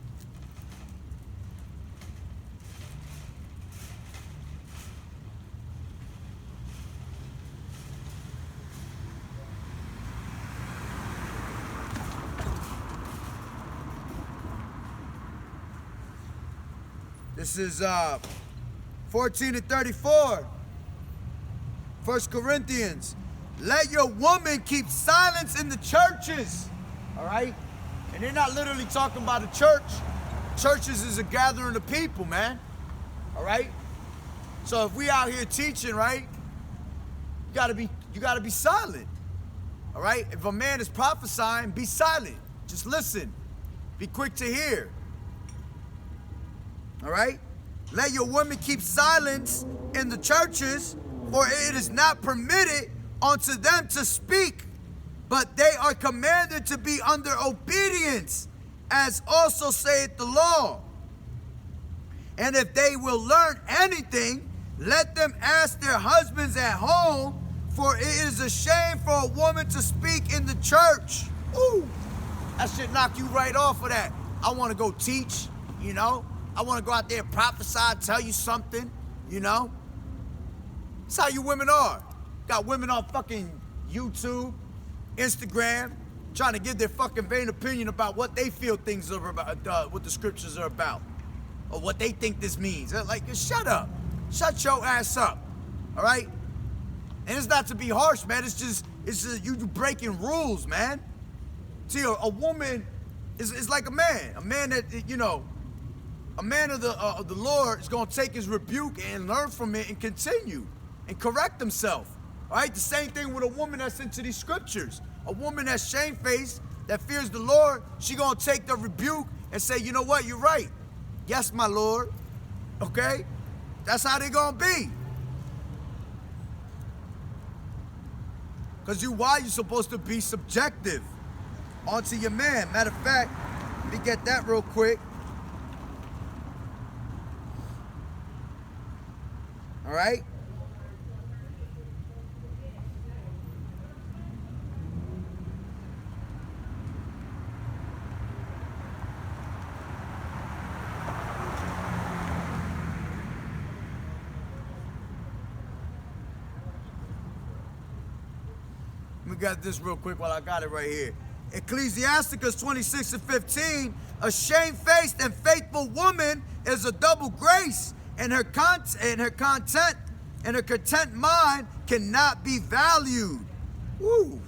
Speaker 1: This is 14 and 34. 1 Corinthians. Let your woman keep silence in the churches. All right? And they're not literally talking about a church. Churches is a gathering of people, man. All right? So if we out here teaching, right? You gotta be silent. All right? If a man is prophesying, be silent. Just listen. Be quick to hear. All right? Let your women keep silence in the churches, for it is not permitted unto them to speak, but they are commanded to be under obedience, as also saith the law. And if they will learn anything, let them ask their husbands at home, for it is a shame for a woman to speak in the church. Ooh, that should knock you right off of that. I want to go teach, you know? I want to go out there and prophesy, tell you something, you know? That's how you women are. Got women on fucking YouTube, Instagram, trying to give their fucking vain opinion about what they feel things are about, what the scriptures are about, or what they think this means. They're like, shut up. Shut your ass up, all right? And it's not to be harsh, man. It's just you breaking rules, man. See, a woman is like a man. A man that, you know, a man of the Lord is going to take his rebuke and learn from it and continue and correct himself. All right, the same thing with a woman that's into these scriptures. A woman that's shamefaced, that fears the Lord, she gonna take the rebuke and say, you know what, you're right. Yes, my Lord. Okay? That's how they gonna be. Because why you supposed to be subjective onto your man. Matter of fact, let me get that real quick. All right? We got this real quick while I got it right here. Ecclesiasticus 26 and 15, a shamefaced and faithful woman is a double grace, and her content mind cannot be valued. Woo.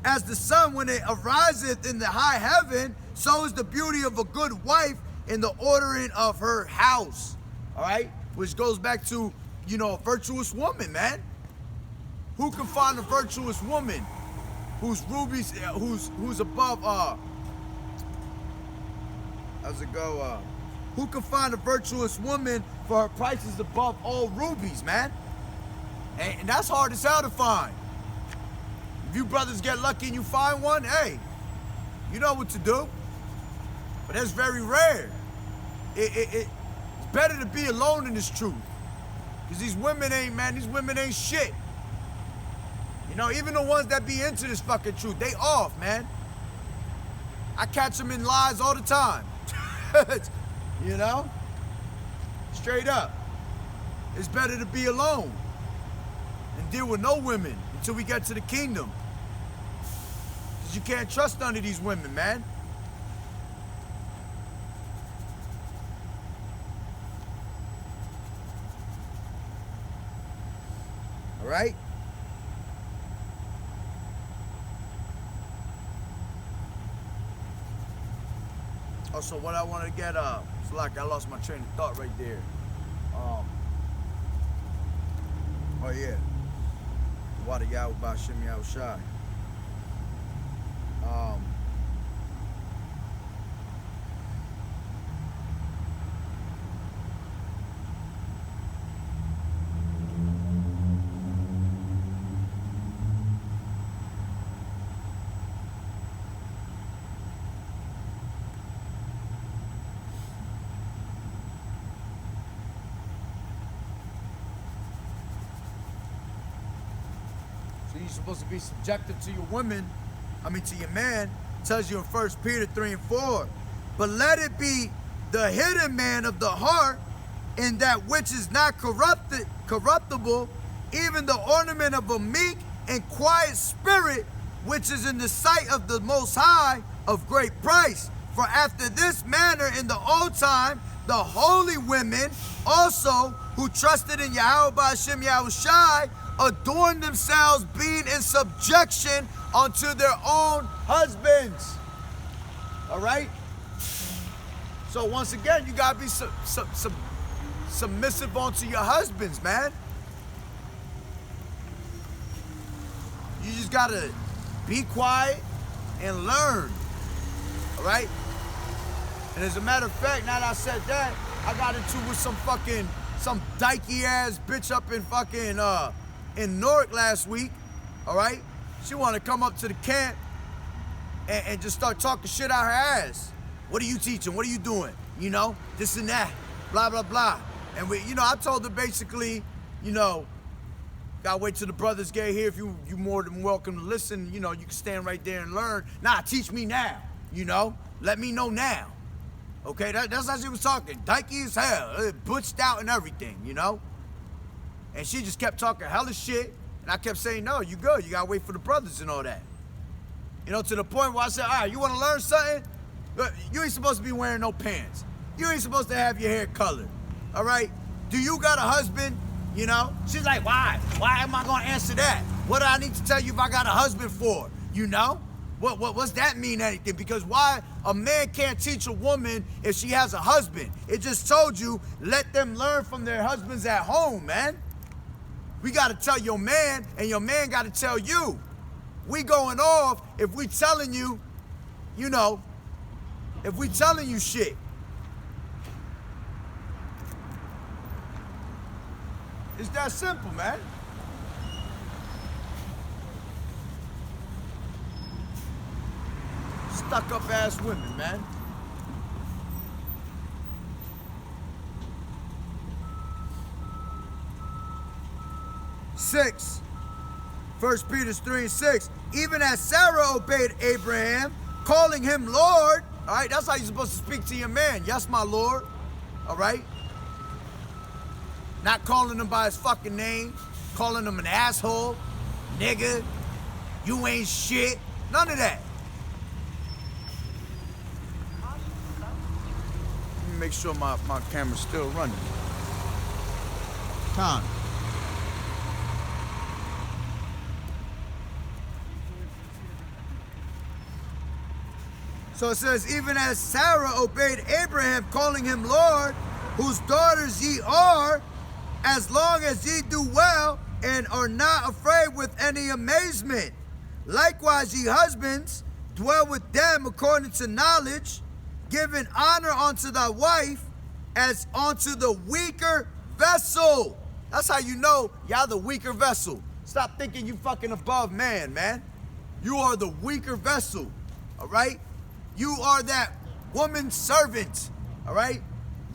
Speaker 1: As the sun when it ariseth in the high heaven, so is the beauty of a good wife in the ordering of her house. All right? Which goes back to, you know, a virtuous woman, man. Who can find a virtuous woman who's who's above how's it go? Who can find a virtuous woman for her prices above all rubies, man? And that's hard as hell to find. If you brothers get lucky and you find one, hey, you know what to do. But that's very rare. It's better to be alone in this truth. Because these women ain't shit. You know, even the ones that be into this fucking truth, they off, man. I catch them in lies all the time. You know? Straight up. It's better to be alone and deal with no women until we get to the kingdom. Because you can't trust none of these women, man. All right? Also, what I want to get, it's like I lost my train of thought right there. Oh yeah. Wada Yahweh Bashim Yahweh Shai. So you're supposed to be subjective to your women, to your man. It tells you in 1 Peter 3 and 4. But let it be the hidden man of the heart, in that which is not corruptible, even the ornament of a meek and quiet spirit, which is in the sight of the Most High of great price. For after this manner in the old time, the holy women also, who trusted in Yahweh B'Hashem Yahushai, adorned themselves, being in subjection unto their own husbands. All right? So once again, you gotta be submissive unto your husbands, man. You just gotta be quiet and learn. All right? And as a matter of fact, now that I said that, I got into with some dykey ass bitch up in Newark last week. All right? She wanted to come up to the camp and just start talking shit out her ass. What are you teaching? What are you doing? You know, this and that, blah, blah, blah. And I told her basically, gotta wait till the brothers get here. If you more than welcome to listen, you can stand right there and learn. Nah, teach me now, let me know now. Okay, that's how she was talking. Dykey as hell, butched out and everything, And she just kept talking hella shit, and I kept saying, no, you good. You gotta wait for the brothers and all that. To the point where I said, all right, you wanna learn something? You ain't supposed to be wearing no pants. You ain't supposed to have your hair colored, all right? Do you got a husband? She's like, why? Why am I gonna answer that? What do I need to tell you if I got a husband for? What's that mean anything? Because why a man can't teach a woman if she has a husband? It just told you, let them learn from their husbands at home, man. We gotta tell your man, and your man gotta tell you. We going off if we telling you, if we telling you shit. It's that simple, man. Stuck up ass women, man. Six. 1 Peter 3 and 6. Even as Sarah obeyed Abraham, calling him Lord. All right, that's how you're supposed to speak to your man. Yes, my Lord. All right? Not calling him by his fucking name, calling him an asshole, nigga, you ain't shit, none of that. Let me make sure my camera's still running. Con. So it says, even as Sarah obeyed Abraham, calling him Lord, whose daughters ye are, as long as ye do well and are not afraid with any amazement. Likewise, ye husbands, dwell with them according to knowledge, giving honor unto thy wife as unto the weaker vessel. That's how you know y'all the weaker vessel. Stop thinking you fucking above man. You are the weaker vessel, all right? You are that woman's servant, all right?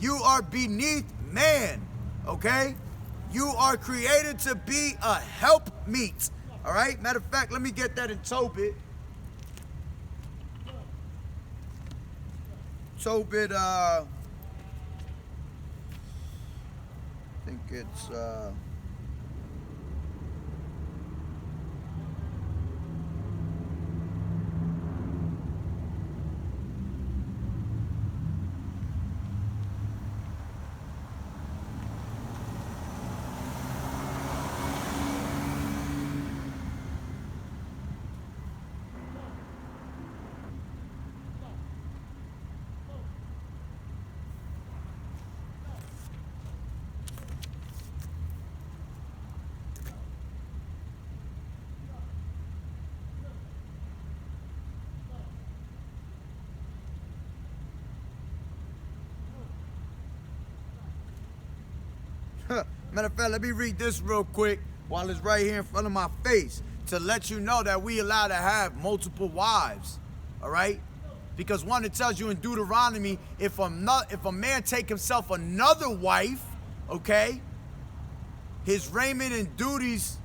Speaker 1: You are beneath man. Okay? You are created to be a helpmeet. All right? Matter of fact, let me get that in Tobit. Tobit, I think it's, Matter of fact, let me read this real quick while it's right here in front of my face to let you know that we allowed to have multiple wives, all right? Because one, it tells you in Deuteronomy, if a man take himself another wife, okay, his raiment and duties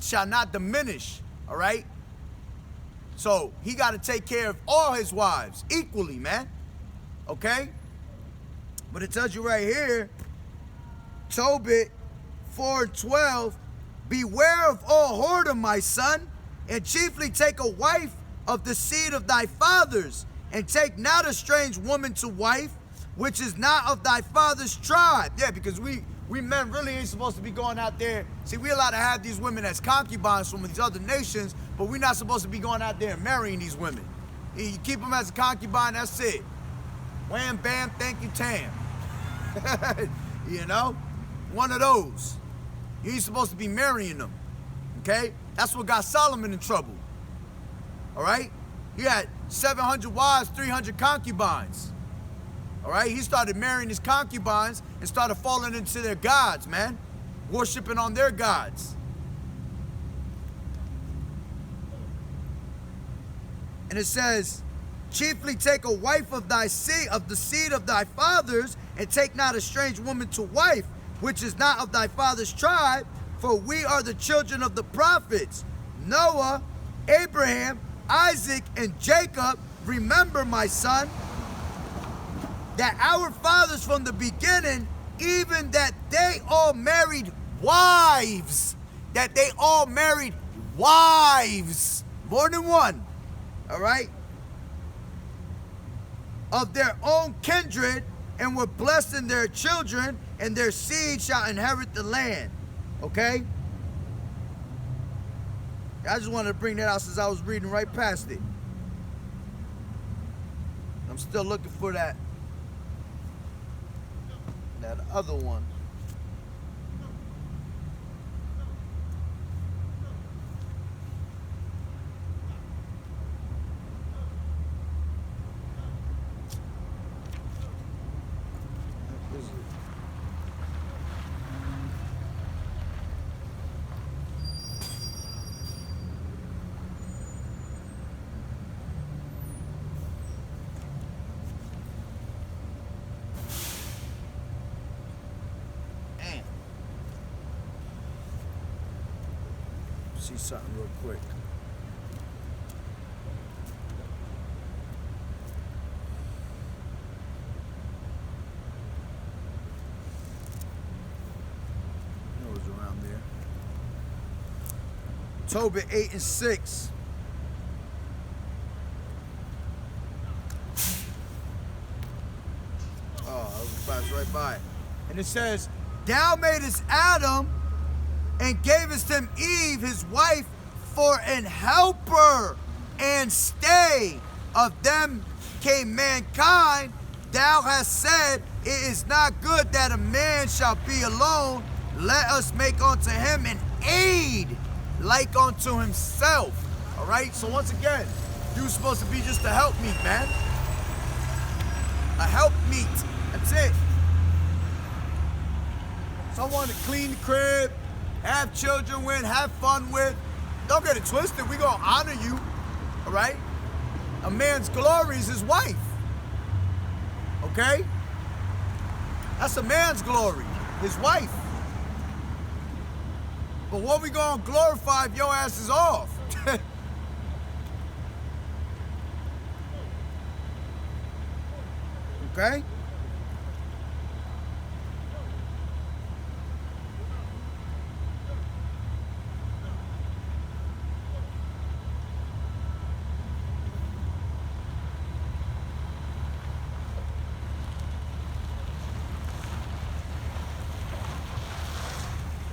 Speaker 1: shall not diminish, all right? So he got to take care of all his wives equally, man, okay? But it tells you right here, Tobit 4:12, beware of all whoredom, my son, and chiefly take a wife of the seed of thy fathers, and take not a strange woman to wife, which is not of thy father's tribe. Yeah, because we men really ain't supposed to be going out there. See, we allowed to have these women as concubines from these other nations, but we're not supposed to be going out there and marrying these women. You keep them as a concubine, that's it. Wham, bam, thank you, tam. You know? One of those. You ain't supposed to be marrying them. Okay? That's what got Solomon in trouble. All right? He had 700 wives, 300 concubines. All right? He started marrying his concubines and started falling into their gods, man. Worshiping on their gods. And it says, chiefly take a wife of thy seed, of the seed of thy fathers, and take not a strange woman to wife, which is not of thy father's tribe, for we are the children of the prophets. Noah, Abraham, Isaac, and Jacob, remember, my son, that our fathers from the beginning, even that they all married wives. That they all married wives. More than one. All right? Of their own kindred, and were blessed in their children, and their seed shall inherit the land. Okay? I just wanted to bring that out since I was reading right past it. I'm still looking for that other one. What is it? See something real quick. I know it was around there. Tobit 8 and 6. Oh, I was passed right by it. And it says, thou madest Adam and gavest him Eve, his wife, for an helper and stay. Of them came mankind. Thou hast said, it is not good that a man shall be alone. Let us make unto him an aid like unto himself. All right? So once again, you're supposed to be just a helpmeet, man. A helpmeet. That's it. Someone to clean the crib, have children with, have fun with. Don't get it twisted. We're going to honor you, all right? A man's glory is his wife, okay? That's a man's glory, his wife. But what we going to glorify if your ass is off? Okay?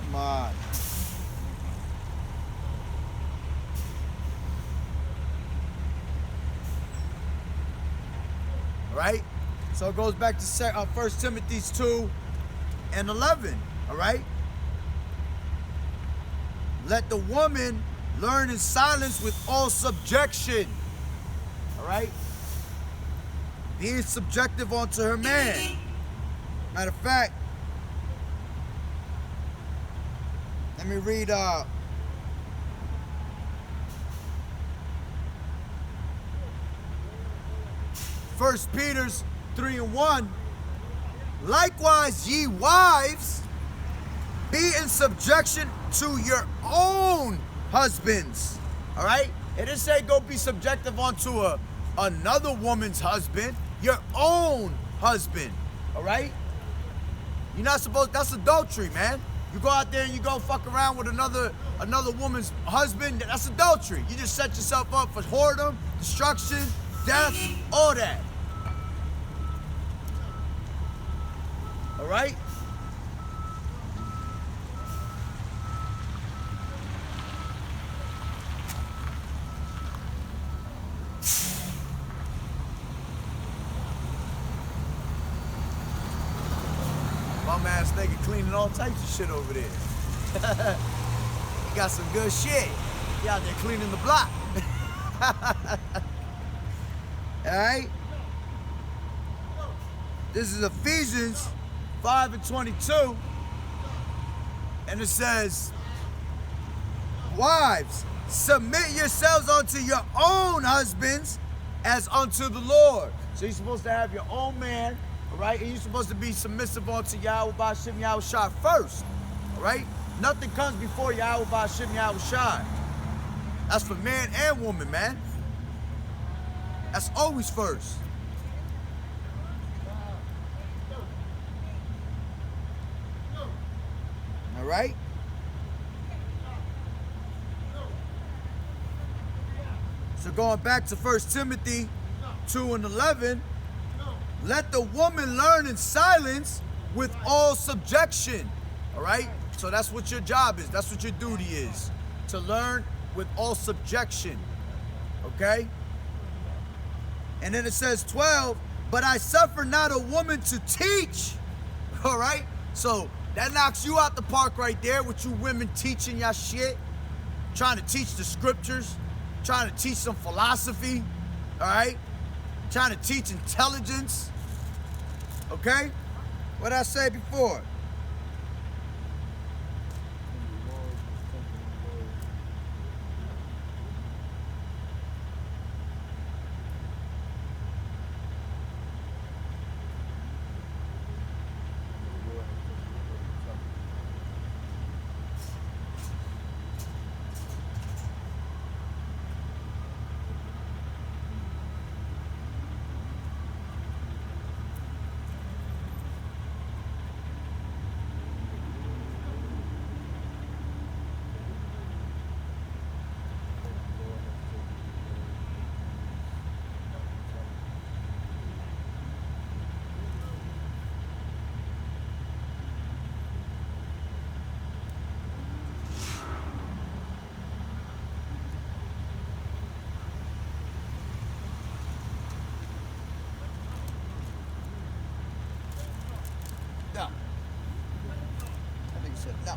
Speaker 1: Come on. Right? So it goes back to 1 Timothy 2 and 11. All right? Let the woman learn in silence with all subjection. All right? Being subjective unto her man. Matter of fact, Let me read 1 Peter 3:1. Likewise, ye wives, be in subjection to your own husbands. All right? It didn't say go be subjective onto another woman's husband, your own husband. All right? You're not supposed, that's adultery, man. You go out there and you go fuck around with another woman's husband, that's adultery. You just set yourself up for whoredom, destruction, death, all that. All right? Bum ass nigga cleaning all types of shit over there. He got some good shit. He out there cleaning the block. Alright? This is Ephesians 5:22. And it says, wives, submit yourselves unto your own husbands as unto the Lord. So you're supposed to have your own man, all right? And you're supposed to be submissive unto Yahweh Ba'Shem Yahweh Shai first, all right? Nothing comes before Yahweh Ba'Shem Yahweh Shai. That's for man and woman, man. That's always first. All right? So going back to 1 Timothy 2:11, let the woman learn in silence with all subjection. All right? So that's what your job is. That's what your duty is. To learn with all subjection. Okay? And then it says 12, but I suffer not a woman to teach. All right? So that knocks you out the park right there with you women teaching your shit. Trying to teach the scriptures. Trying to teach some philosophy. All right? Trying to teach intelligence. Okay? What did I say before? No. I think you said no.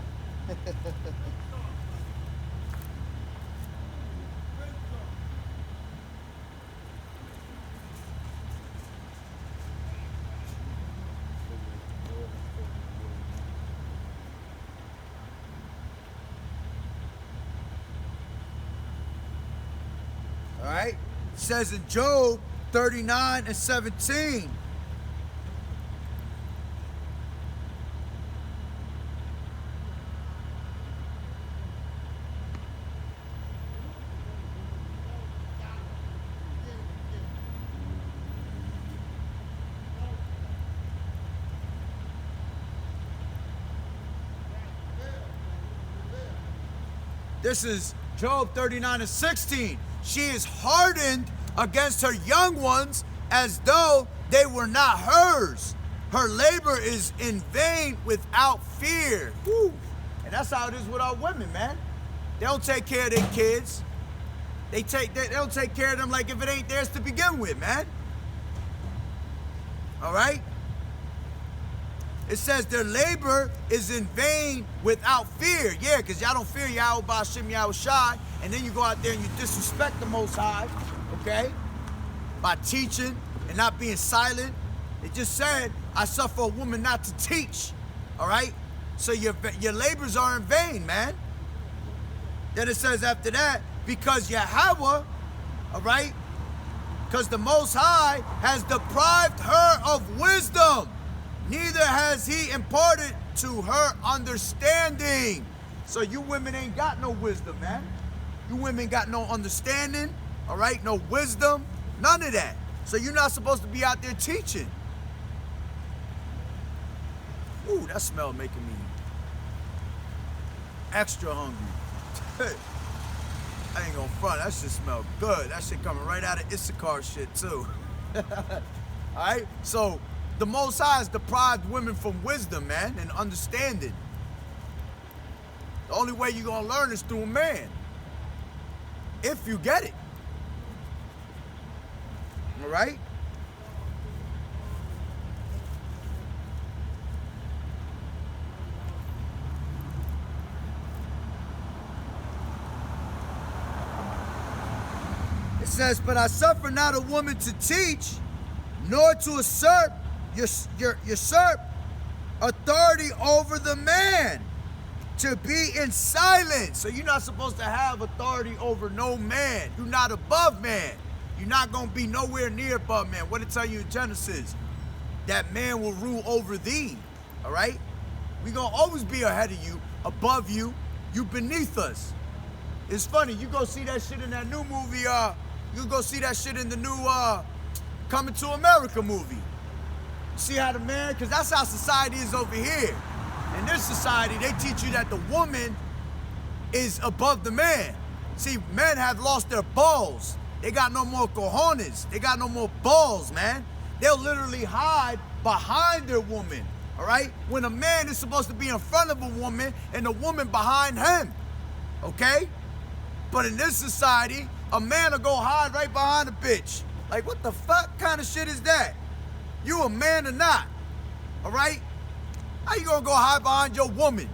Speaker 1: All right. It says in Job 39:17. This is Job 39:16. She is hardened against her young ones as though they were not hers. Her labor is in vain without fear. Woo. And that's how it is with our women, man. They don't take care of their kids. They don't take care of them like if it ain't theirs to begin with, man. All right? It says their labor is in vain without fear. Yeah, because y'all don't fear Yahweh Ba'Shem Yahweh Shai, and then you go out there and you disrespect the Most High, okay? By teaching and not being silent. It just said, I suffer a woman not to teach, all right? So your labors are in vain, man. Then it says after that, because Yahweh, all right, because the Most High has deprived her of wisdom, neither has he imparted to her understanding. So you women ain't got no wisdom, man. You women got no understanding, all right, no wisdom, none of that. So you're not supposed to be out there teaching. Ooh, that smell making me extra hungry. I ain't gonna front, that shit smell good. That shit coming right out of Issachar shit too. Alright? So the Most High has deprived women from wisdom, man, and understanding. The only way you're gonna learn is through a man. If you get it. Alright? It says, but I suffer not a woman to teach, nor to usurp authority over the man, to be in silence. So you're not supposed to have authority over no man. You're not above man. You're not going to be nowhere near above man. What it tell you in Genesis? That man will rule over thee. All right? We're going to always be ahead of you, above you. You beneath us. It's funny. You go see that shit in that new movie. You go see that shit in the new Coming to America movie. See how the man, because that's how society is over here. In this society, they teach you that the woman is above the man. See, men have lost their balls. They got no more cojones. They got no more balls, man. They'll literally hide behind their woman, all right? When a man is supposed to be in front of a woman and the woman behind him, okay? But in this society, a man will go hide right behind a bitch. Like, what the fuck kind of shit is that? You a man or not, all right? How you gonna go hide behind your woman?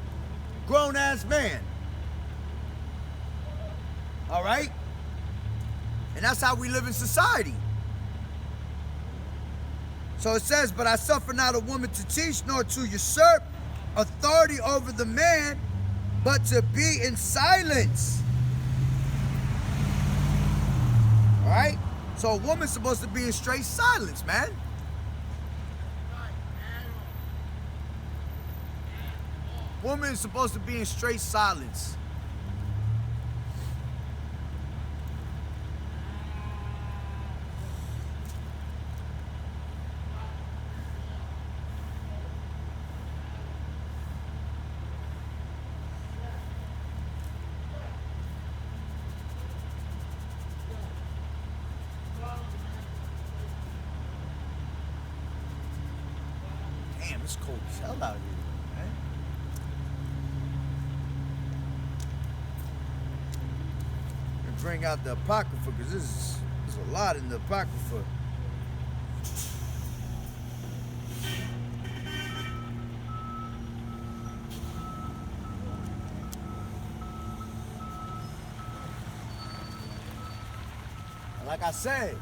Speaker 1: Grown-ass man. All right? And that's how we live in society. So it says, but I suffer not a woman to teach, nor to usurp authority over the man, but to be in silence. All right? So a woman's supposed to be in straight silence, man. Woman is supposed to be in straight silence. Damn, it's cold as hell out here, man. And bring out the Apocrypha, because there's a lot in the Apocrypha. And like I said,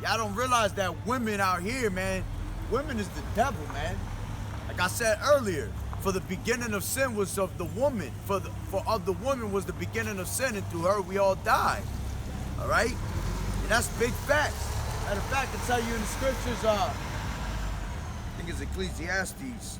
Speaker 1: y'all don't realize that women out here, man, women is the devil, man. Like I said earlier, for the beginning of sin was of the woman. For of the woman was the beginning of sin, and through her we all died. All right? And that's big facts. Matter of fact, I tell you in the scriptures, I think it's Ecclesiastes.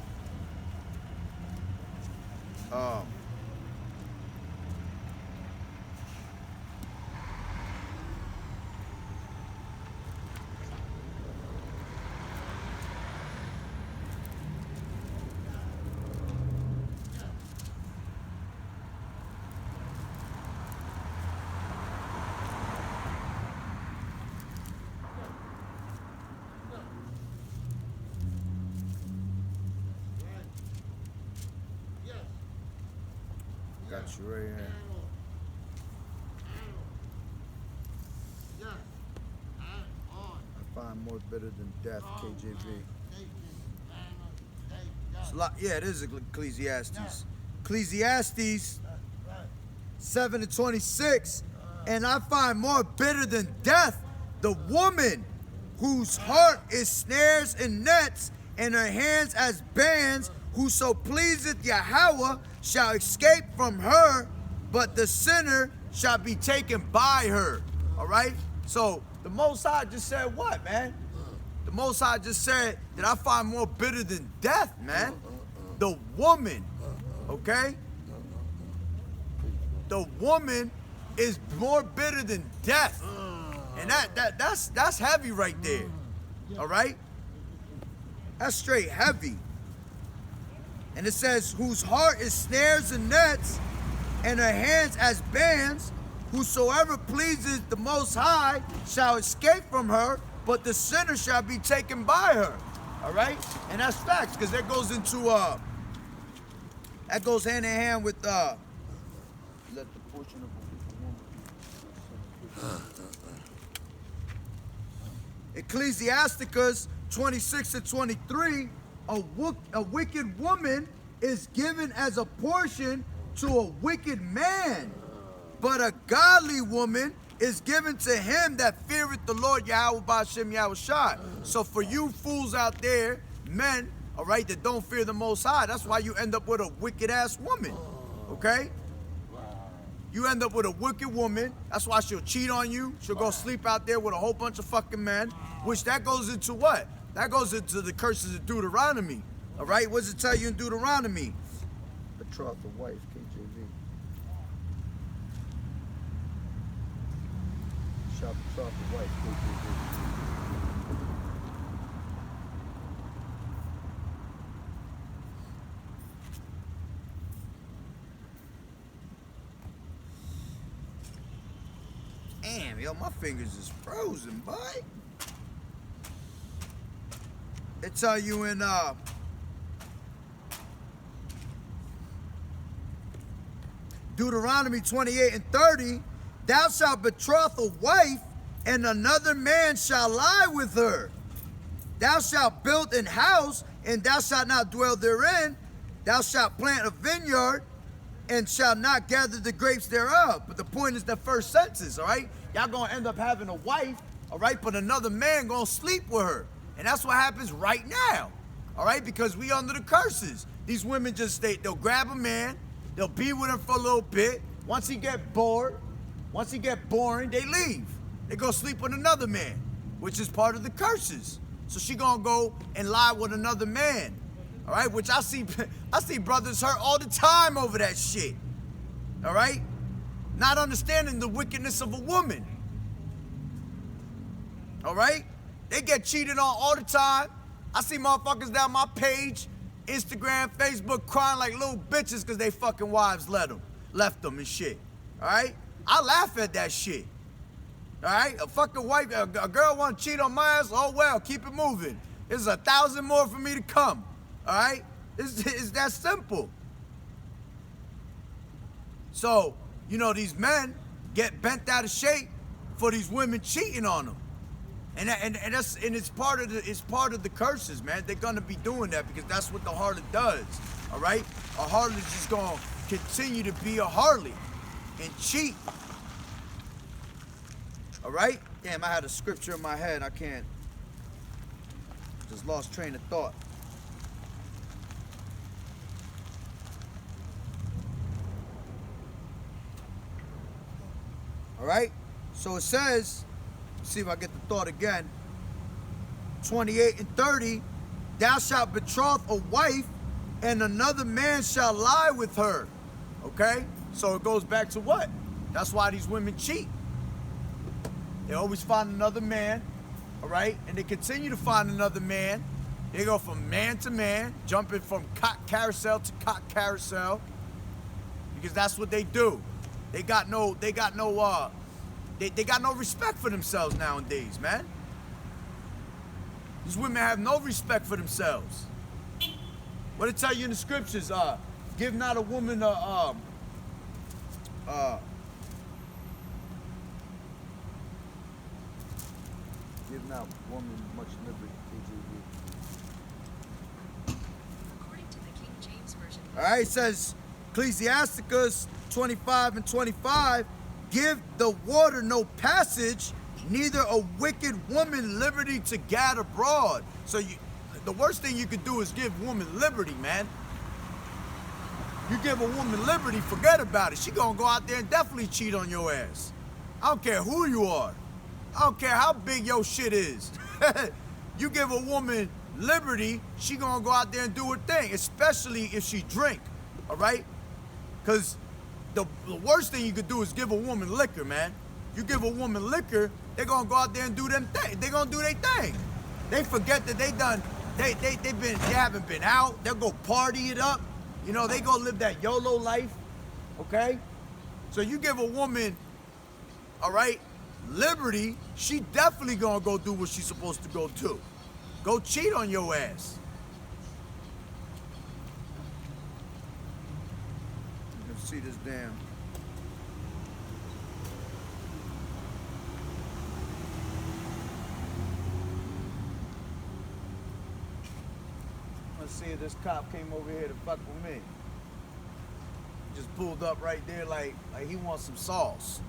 Speaker 1: Got you right here. I find more bitter than death, KJV. It's a lot, yeah, it is Ecclesiastes. Ecclesiastes 7:26. And I find more bitter than death the woman whose heart is snares and nets, and her hands as bands, whoso pleaseth Yahweh shall escape from her, but the sinner shall be taken by her. All right? So the Most High just said what, man? The Most High just said that I find more bitter than death, man. The woman, okay? The woman is more bitter than death. And that's heavy right there. All right? That's straight heavy. And it says, whose heart is snares and nets, and her hands as bands, whosoever pleases the Most High shall escape from her, but the sinner shall be taken by her. All right? And that's facts, because that goes into, that goes hand in hand with,
Speaker 3: Let the portion of a woman.
Speaker 1: Ecclesiasticus 26 and 23, a wicked woman is given as a portion to a wicked man, but a godly woman is given to him that feareth the Lord Yahweh Ba'ashem Yahushai. So for you fools out there, men, all right, that don't fear the Most High, that's why you end up with a wicked ass woman, okay? You end up with a wicked woman. That's why she'll cheat on you. She'll go sleep out there with a whole bunch of fucking men, which that goes into what? That goes into the curses of Deuteronomy. All right? What does it tell you in Deuteronomy?
Speaker 3: Betrothal wife, KJV. Shall betrothal wife, KJV.
Speaker 1: Damn, yo, my fingers is frozen, boy. They tell you in Deuteronomy 28 and 30, thou shalt betroth a wife, and another man shall lie with her. Thou shalt build an house, and thou shalt not dwell therein. Thou shalt plant a vineyard, and shall not gather the grapes thereof. But the point is the first sentence, all right? Y'all gonna end up having a wife, all right, but another man gonna sleep with her. And that's what happens right now, all right? Because we under the curses. These women just, they'll grab a man, they'll be with him for a little bit. Once he get bored, once he get boring, they leave. They go sleep with another man, which is part of the curses. So she gonna go and lie with another man, all right? Which I see brothers hurt all the time over that shit, all right? Not understanding the wickedness of a woman, all right? They get cheated on all the time. I see motherfuckers down my page, Instagram, Facebook, crying like little bitches because they fucking wives left them and shit, all right? I laugh at that shit, all right? A fucking wife, a girl want to cheat on my ass, oh well, keep it moving. There's 1,000 more for me to come, all right? It's that simple. So, you know, these men get bent out of shape for these women cheating on them. And it's part of the curses, man. They're gonna be doing that because that's what the harlot does. All right? A harlot is just gonna continue to be a harlot and cheat. All right? Damn, I had a scripture in my head. I can't. Just lost train of thought. All right? So it says, see if I get the thought again. 28 and 30, thou shalt betroth a wife, and another man shall lie with her. Okay? So it goes back to what? That's why these women cheat. They always find another man, all right? And they continue to find another man. They go from man to man, jumping from cock carousel to cock carousel, because that's what they do. They got no respect for themselves nowadays, man. These women have no respect for themselves. What it tell you in the scriptures? Give not a woman
Speaker 3: Give not woman much liberty, KJV.
Speaker 2: According to the King James Version.
Speaker 1: All right, it says, Ecclesiasticus 25 and 25, give the water no passage, neither a wicked woman liberty to gad abroad. So the worst thing you could do is give woman liberty, man. You give a woman liberty, forget about it. She gonna go out there and definitely cheat on your ass. I don't care who you are. I don't care how big your shit is. You give a woman liberty, she gonna go out there and do her thing, especially if she drink, all right? Because the worst thing you could do is give a woman liquor, man. You give a woman liquor, they gonna go out there and do them thing. They gonna do their thing. They forget that they haven't been out. They'll go party it up. You know, they go live that YOLO life, okay? So you give a woman, all right, liberty, she definitely gonna go do what she's supposed to go do. Go cheat on your ass. Let's see this damn. Let's see if this cop came over here to fuck with me. Just pulled up right there like he wants some sauce.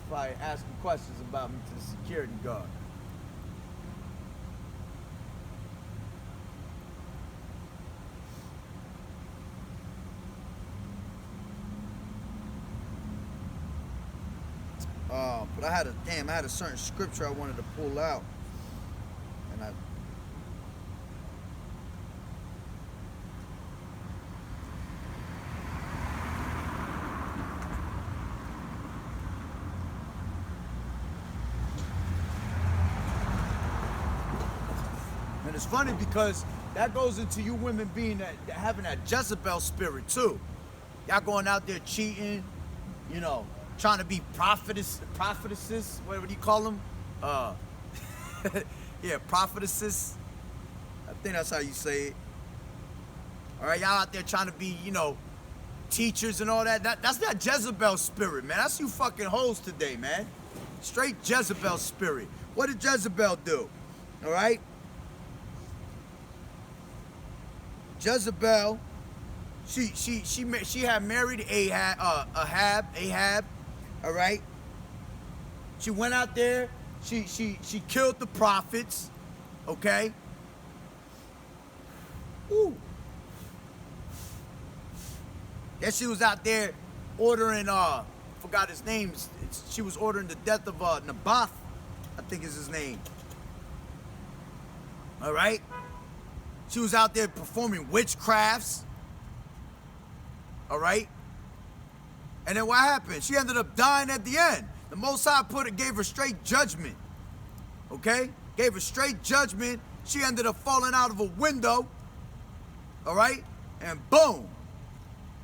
Speaker 1: Probably asking questions about me to the security guard. But I had a certain scripture I wanted to pull out, and it's funny because that goes into you women being having that Jezebel spirit too. Y'all going out there cheating, you know, trying to be prophetesses, whatever you call them. Yeah, prophetesses. I think that's how you say it. All right, y'all out there trying to be, you know, teachers and all that. That's that Jezebel spirit, man. That's you fucking hoes today, man. Straight Jezebel spirit. What did Jezebel do? All right? Jezebel, she had married Ahab, all right? She went out there, she killed the prophets, okay? Ooh. Then she was out there ordering, forgot his name. She was ordering the death of Naboth, I think is his name. All right? She was out there performing witchcrafts. All right? And then what happened? She ended up dying at the end. The Most High gave her straight judgment. Okay? Gave her straight judgment. She ended up falling out of a window. All right? And boom.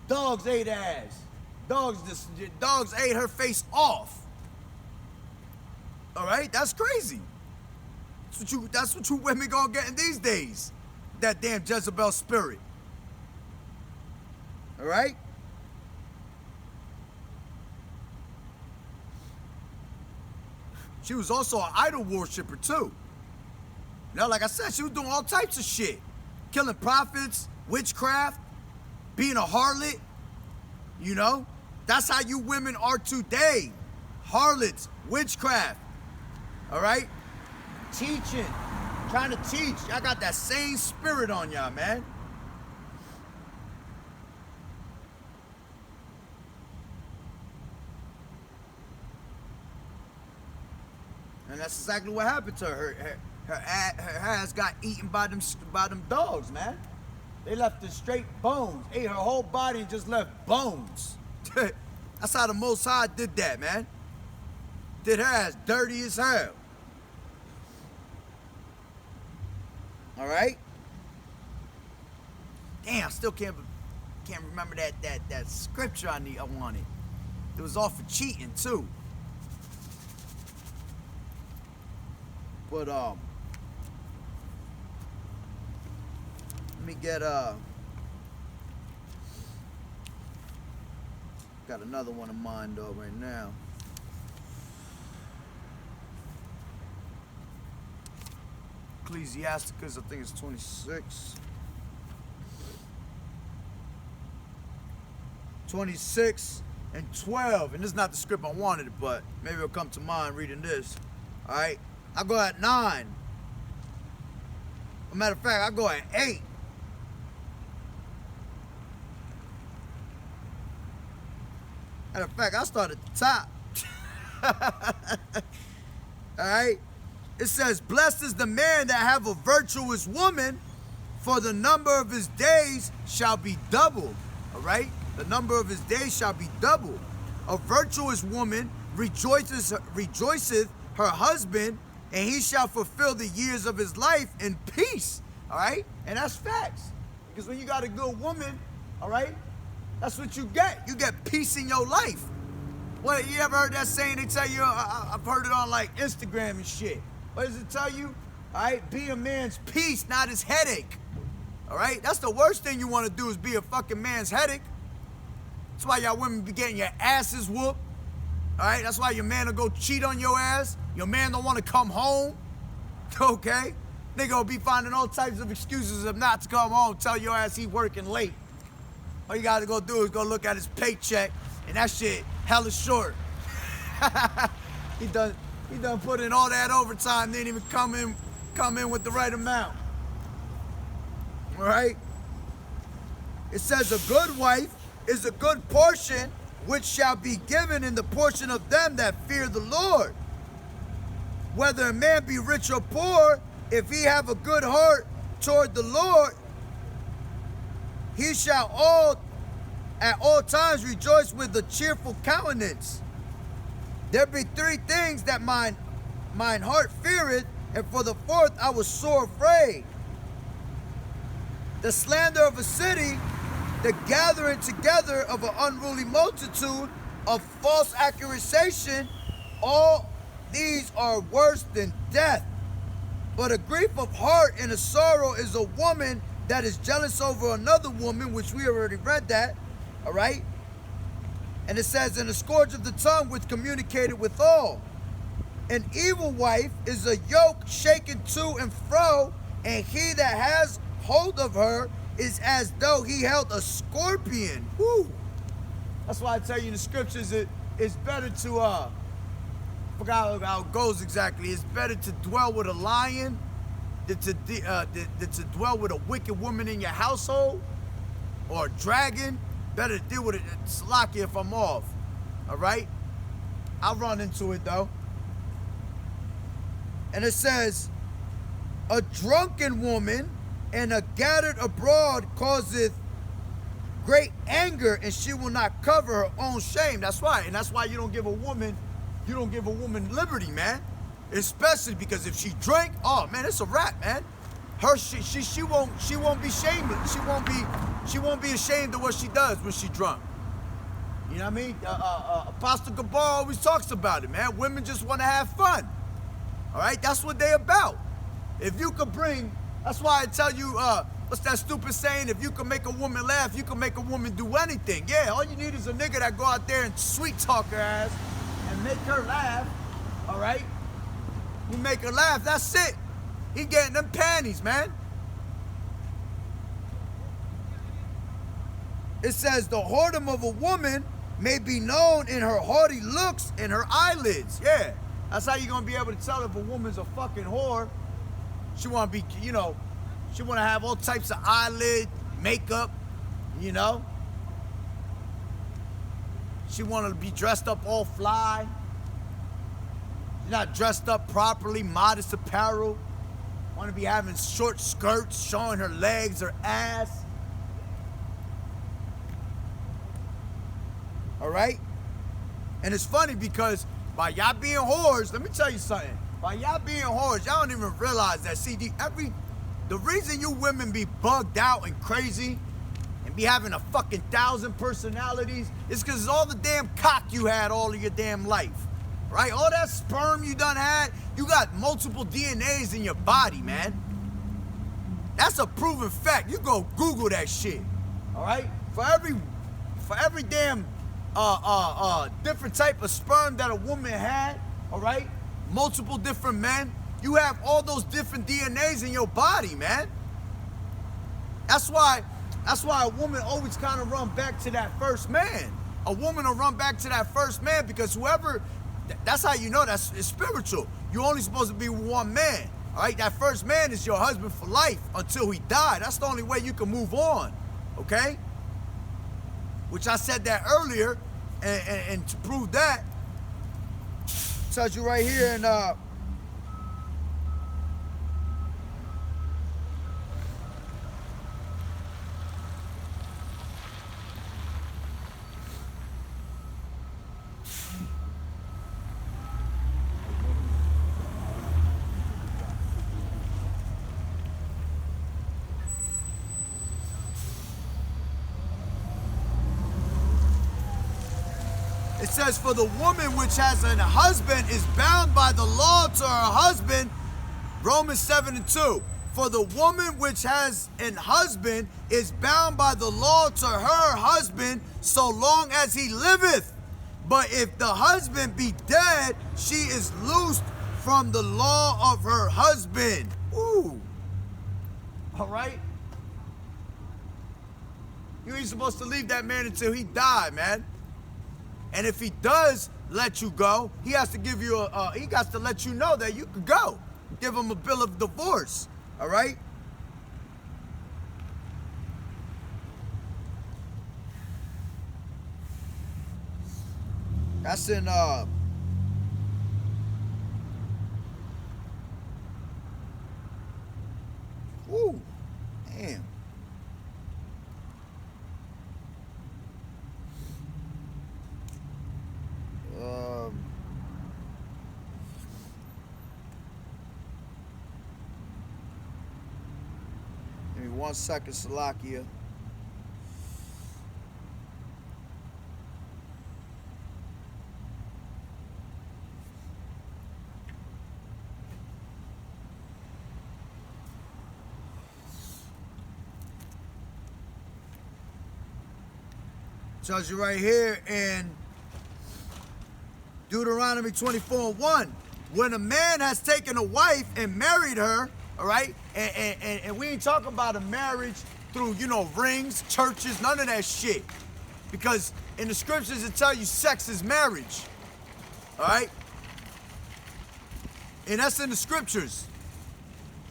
Speaker 1: Dogs ate her ass. Dogs ate her face off. All right? That's crazy. That's what you women gonna get in these days. That damn Jezebel spirit. All right? She was also an idol worshiper too. You know, like I said, she was doing all types of shit. Killing prophets, witchcraft, being a harlot. You know? That's how you women are today. Harlots, witchcraft. All right? Teaching. Trying to teach. Y'all got that same spirit on y'all, man. And that's exactly what happened to her. Her ass got eaten by them dogs, man. They left her straight bones. Ate her whole body and just left bones. That's how the Most High did that, man. Did her ass dirty as hell. All right? Damn, I still can't remember that scripture I wanted. It was all for cheating too. But let me get got another one in mind though right now. Ecclesiasticus, I think it's 26. 26, and 12. And this is not the script I wanted, but maybe it'll come to mind reading this. All right? I go at 9. As a matter of fact, I go at 8. Matter of fact, I start at the top. All right? It says, blessed is the man that have a virtuous woman, for the number of his days shall be doubled. All right? The number of his days shall be doubled. A virtuous woman rejoiceth her husband, and he shall fulfill the years of his life in peace. All right? And that's facts. Because when you got a good woman, all right, that's what you get. You get peace in your life. What, you ever heard that saying? They tell you, I've heard it on like Instagram and shit. What does it tell you? All right, be a man's peace, not his headache. All right, that's the worst thing you want to do is be a fucking man's headache. That's why y'all women be getting your asses whooped. All right, that's why your man will go cheat on your ass. Your man don't want to come home. Okay, they gonna be finding all types of excuses of not to come home. Tell your ass he working late. All you gotta go do is go look at his paycheck, and that shit hella short. He done put in all that overtime, didn't even come in with the right amount. All right? It says a good wife is a good portion, which shall be given in the portion of them that fear the Lord. Whether a man be rich or poor, if he have a good heart toward the Lord, he shall at all times rejoice with a cheerful countenance. There be 3 things that mine heart feareth, and for the 4th I was sore afraid. The slander of a city, the gathering together of an unruly multitude, of false accusation, all these are worse than death. But a grief of heart and a sorrow is a woman that is jealous over another woman, which we already read that, all right? And it says, and a scourge of the tongue which communicated with all. An evil wife is a yoke shaken to and fro, and he that has hold of her is as though he held a scorpion. Woo! That's why I tell you in the scriptures, it's better to, I forgot how it goes exactly. It's better to dwell with a lion than to dwell with a wicked woman in your household, or a dragon. Better to deal with it. Slack if I'm off. All right? I'll run into it though. And it says, a drunken woman and a gathered abroad causeth great anger, and she will not cover her own shame. That's right. And that's why you don't give a woman liberty, man. Especially because if she drink, oh man, it's a wrap, man. She won't be shameless. She won't be ashamed of what she does when she drunk. You know what I mean? Apostle Gabar always talks about it, man. Women just want to have fun. All right, that's what they about. If you could bring, that's why I tell you, what's that stupid saying? If you can make a woman laugh, you can make a woman do anything. Yeah, all you need is a nigga that go out there and sweet talk her ass and make her laugh. All right, you make her laugh. That's it. He getting them panties, man. It says the whoredom of a woman may be known in her haughty looks and her eyelids. Yeah, that's how you're gonna be able to tell if a woman's a fucking whore. She wanna be, you know, she wanna have all types of eyelid makeup, you know. She wanna be dressed up all fly. She's not dressed up properly, modest apparel. Want to be having short skirts, showing her legs, her ass. All right? And it's funny because by y'all being whores, let me tell you something. By y'all being whores, y'all don't even realize that. See, the reason you women be bugged out and crazy and be having a fucking 1,000 personalities is because all the damn cock you had all of your damn life. Right? All that sperm you done had, you got multiple DNAs in your body, man. That's a proven fact. You go Google that shit. All right? For every damn different type of sperm that a woman had, all right? Multiple different men, you have all those different DNAs in your body, man. That's why a woman always kind of run back to that first man. a woman will run back to that first man, because whoever, that's how you know that's it's spiritual. You're only supposed to be with one man. All right, that first man is your husband for life until he died. That's the only way you can move on. Okay? Which I said that earlier, and to prove that, tells you right here in it says, for the woman which has a husband is bound by the law to her husband, Romans 7:2. For the woman which has an husband is bound by the law to her husband so long as he liveth. But if the husband be dead, she is loosed from the law of her husband. Ooh. All right? You ain't supposed to leave that man until he died, man. And if he does let you go, he has to give you he got to let you know that you could go. Give him a bill of divorce. All right? That's in woo, damn. Give me 1 second, Salakia. Tells you right here in Deuteronomy 24:1. When a man has taken a wife and married her, all right, and we ain't talking about a marriage through, you know, rings, churches, none of that shit. Because in the scriptures it tell you sex is marriage, all right? And that's in the scriptures.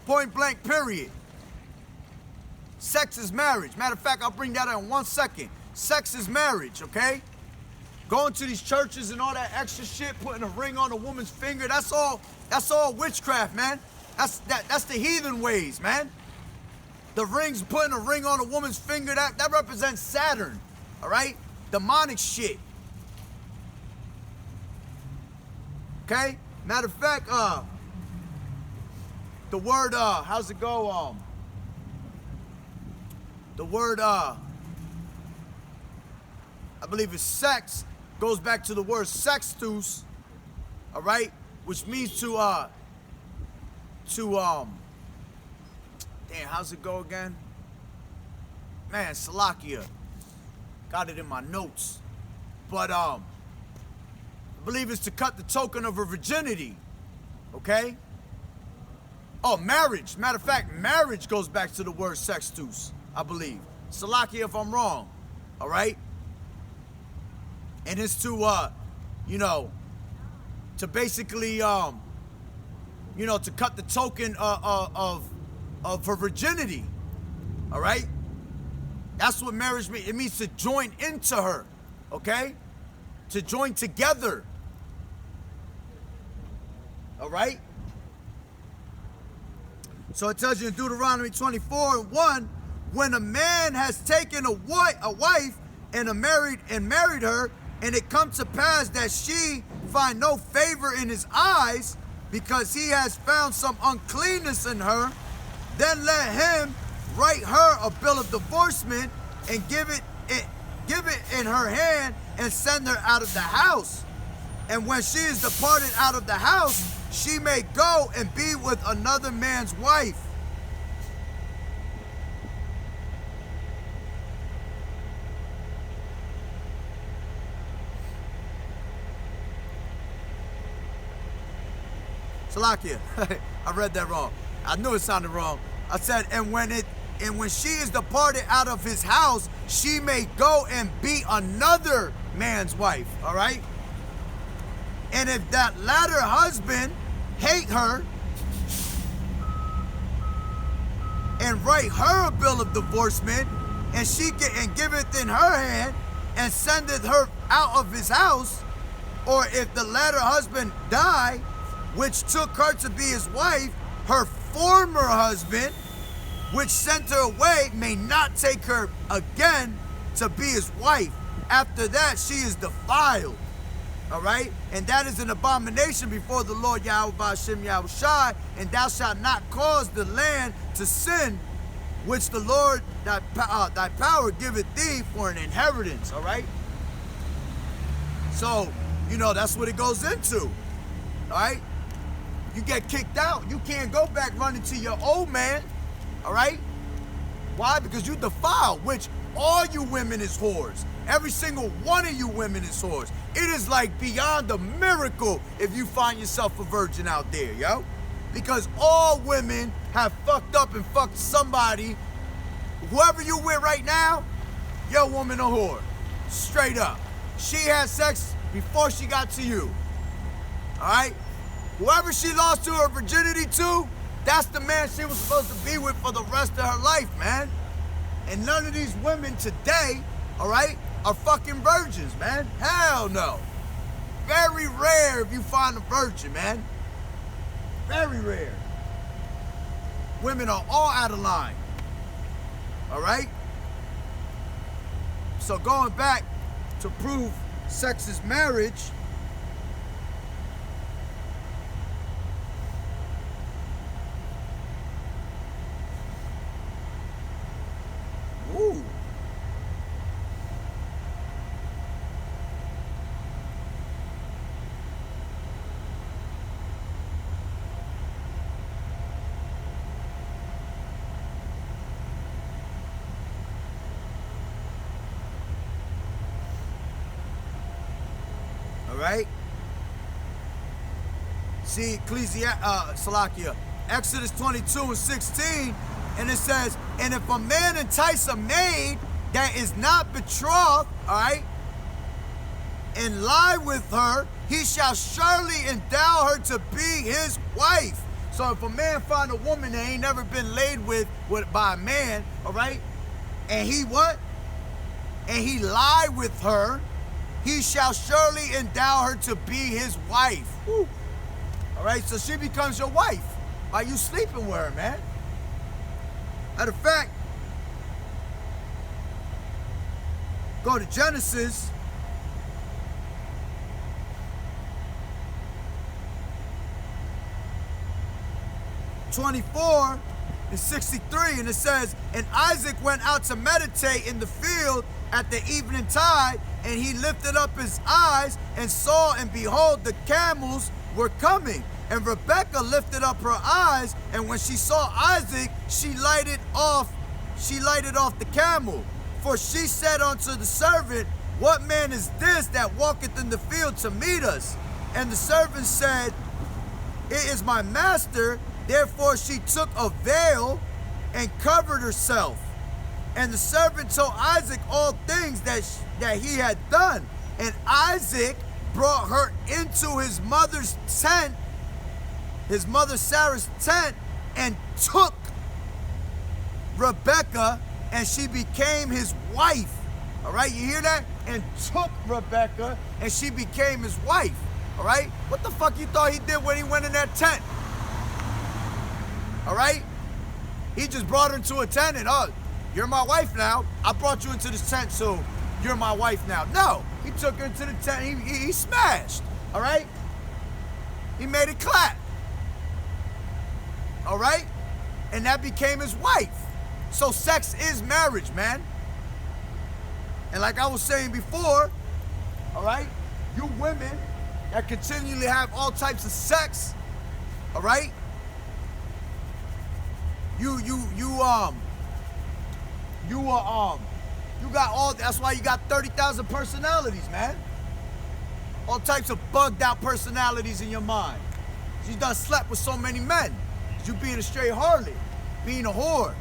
Speaker 1: Point blank, period. Sex is marriage. Matter of fact, I'll bring that in 1 second. Sex is marriage, okay? Going to these churches and all that extra shit, putting a ring on a woman's finger, that's all witchcraft, man. That's the heathen ways, man. The rings, putting a ring on a woman's finger, that represents Saturn, all right? Demonic shit. Okay? Matter of fact, the word, how's it go? The word, I believe it's sex, goes back to the word sextus, all right? Which means damn, how's it go again? Man, Salakia. Got it in my notes. But, I believe it's to cut the token of her virginity, okay? Oh, marriage. Matter of fact, marriage goes back to the word sextus, I believe. Salakia if I'm wrong, all right? And it's to, you know, to basically, you know, to cut the token of her virginity, all right? That's what marriage means. It means to join into her, okay? To join together, all right? So it tells you in Deuteronomy 24:1, when a man has taken a wife and married her, and it comes to pass that she find no favor in his eyes, because he has found some uncleanness in her, then let him write her a bill of divorcement and give it in her hand and send her out of the house. And when she is departed out of the house, she may go and be with another man's wife. Salakia, I read that wrong. I knew it sounded wrong. I said, and when she is departed out of his house, she may go and be another man's wife, all right? And if that latter husband hate her and write her a bill of divorcement, and she giveth in her hand and sendeth her out of his house, or if the latter husband die, which took her to be his wife, her former husband, which sent her away, may not take her again to be his wife. After that, she is defiled. All right? And that is an abomination before the Lord Yahweh Ba'ashem Yahushai, and thou shalt not cause the land to sin, which the Lord thy power giveth thee for an inheritance. All right? So, you know, that's what it goes into. All right? You get kicked out. You can't go back running to your old man. All right? Why? Because you defiled, which all you women is whores. Every single one of you women is whores. It is like beyond a miracle if you find yourself a virgin out there, yo. Because all women have fucked up and fucked somebody. Whoever you with right now, your woman a whore. Straight up. She had sex before she got to you. All right? Whoever she lost to her virginity to, that's the man she was supposed to be with for the rest of her life, man. And none of these women today, all right, are fucking virgins, man. Hell no. Very rare if you find a virgin, man. Very rare. Women are all out of line. All right? So going back to prove sex is marriage, ooh. Right? See, Salakia, Exodus 22:16, and it says, and if a man entice a maid that is not betrothed, all right, and lie with her, he shall surely endow her to be his wife. So if a man find a woman that ain't never been laid with by a man, all right, and he what? And he lie with her, he shall surely endow her to be his wife. Woo. All right, so she becomes your wife while you sleeping with her, man. Matter of fact, go to Genesis. (24 and 63), and it says, and Isaac went out to meditate in the field at the evening tide, and he lifted up his eyes and saw, and behold, the camels were coming. And Rebekah lifted up her eyes, and when she saw Isaac, she lighted off the camel. For she said unto the servant, what man is this that walketh in the field to meet us? And the servant said, it is my master. Therefore she took a veil and covered herself. And the servant told Isaac all things that he had done. And Isaac brought her into his mother's tent, his mother Sarah's tent, and took Rebekah, and she became his wife. All right, you hear that? And took Rebekah, and she became his wife. All right? What the fuck you thought he did when he went in that tent? All right? He just brought her into a tent and, oh, you're my wife now. I brought you into this tent, so you're my wife now. No, he took her into the tent. He smashed. All right? He made it clap. All right? And that became his wife. So sex is marriage, man. And like I was saying before, all right, you women that continually have all types of sex, all right, you got all, that's why you got 30,000 personalities, man. All types of bugged out personalities in your mind. You done slept with so many men. You being a straight harlot, being a whore.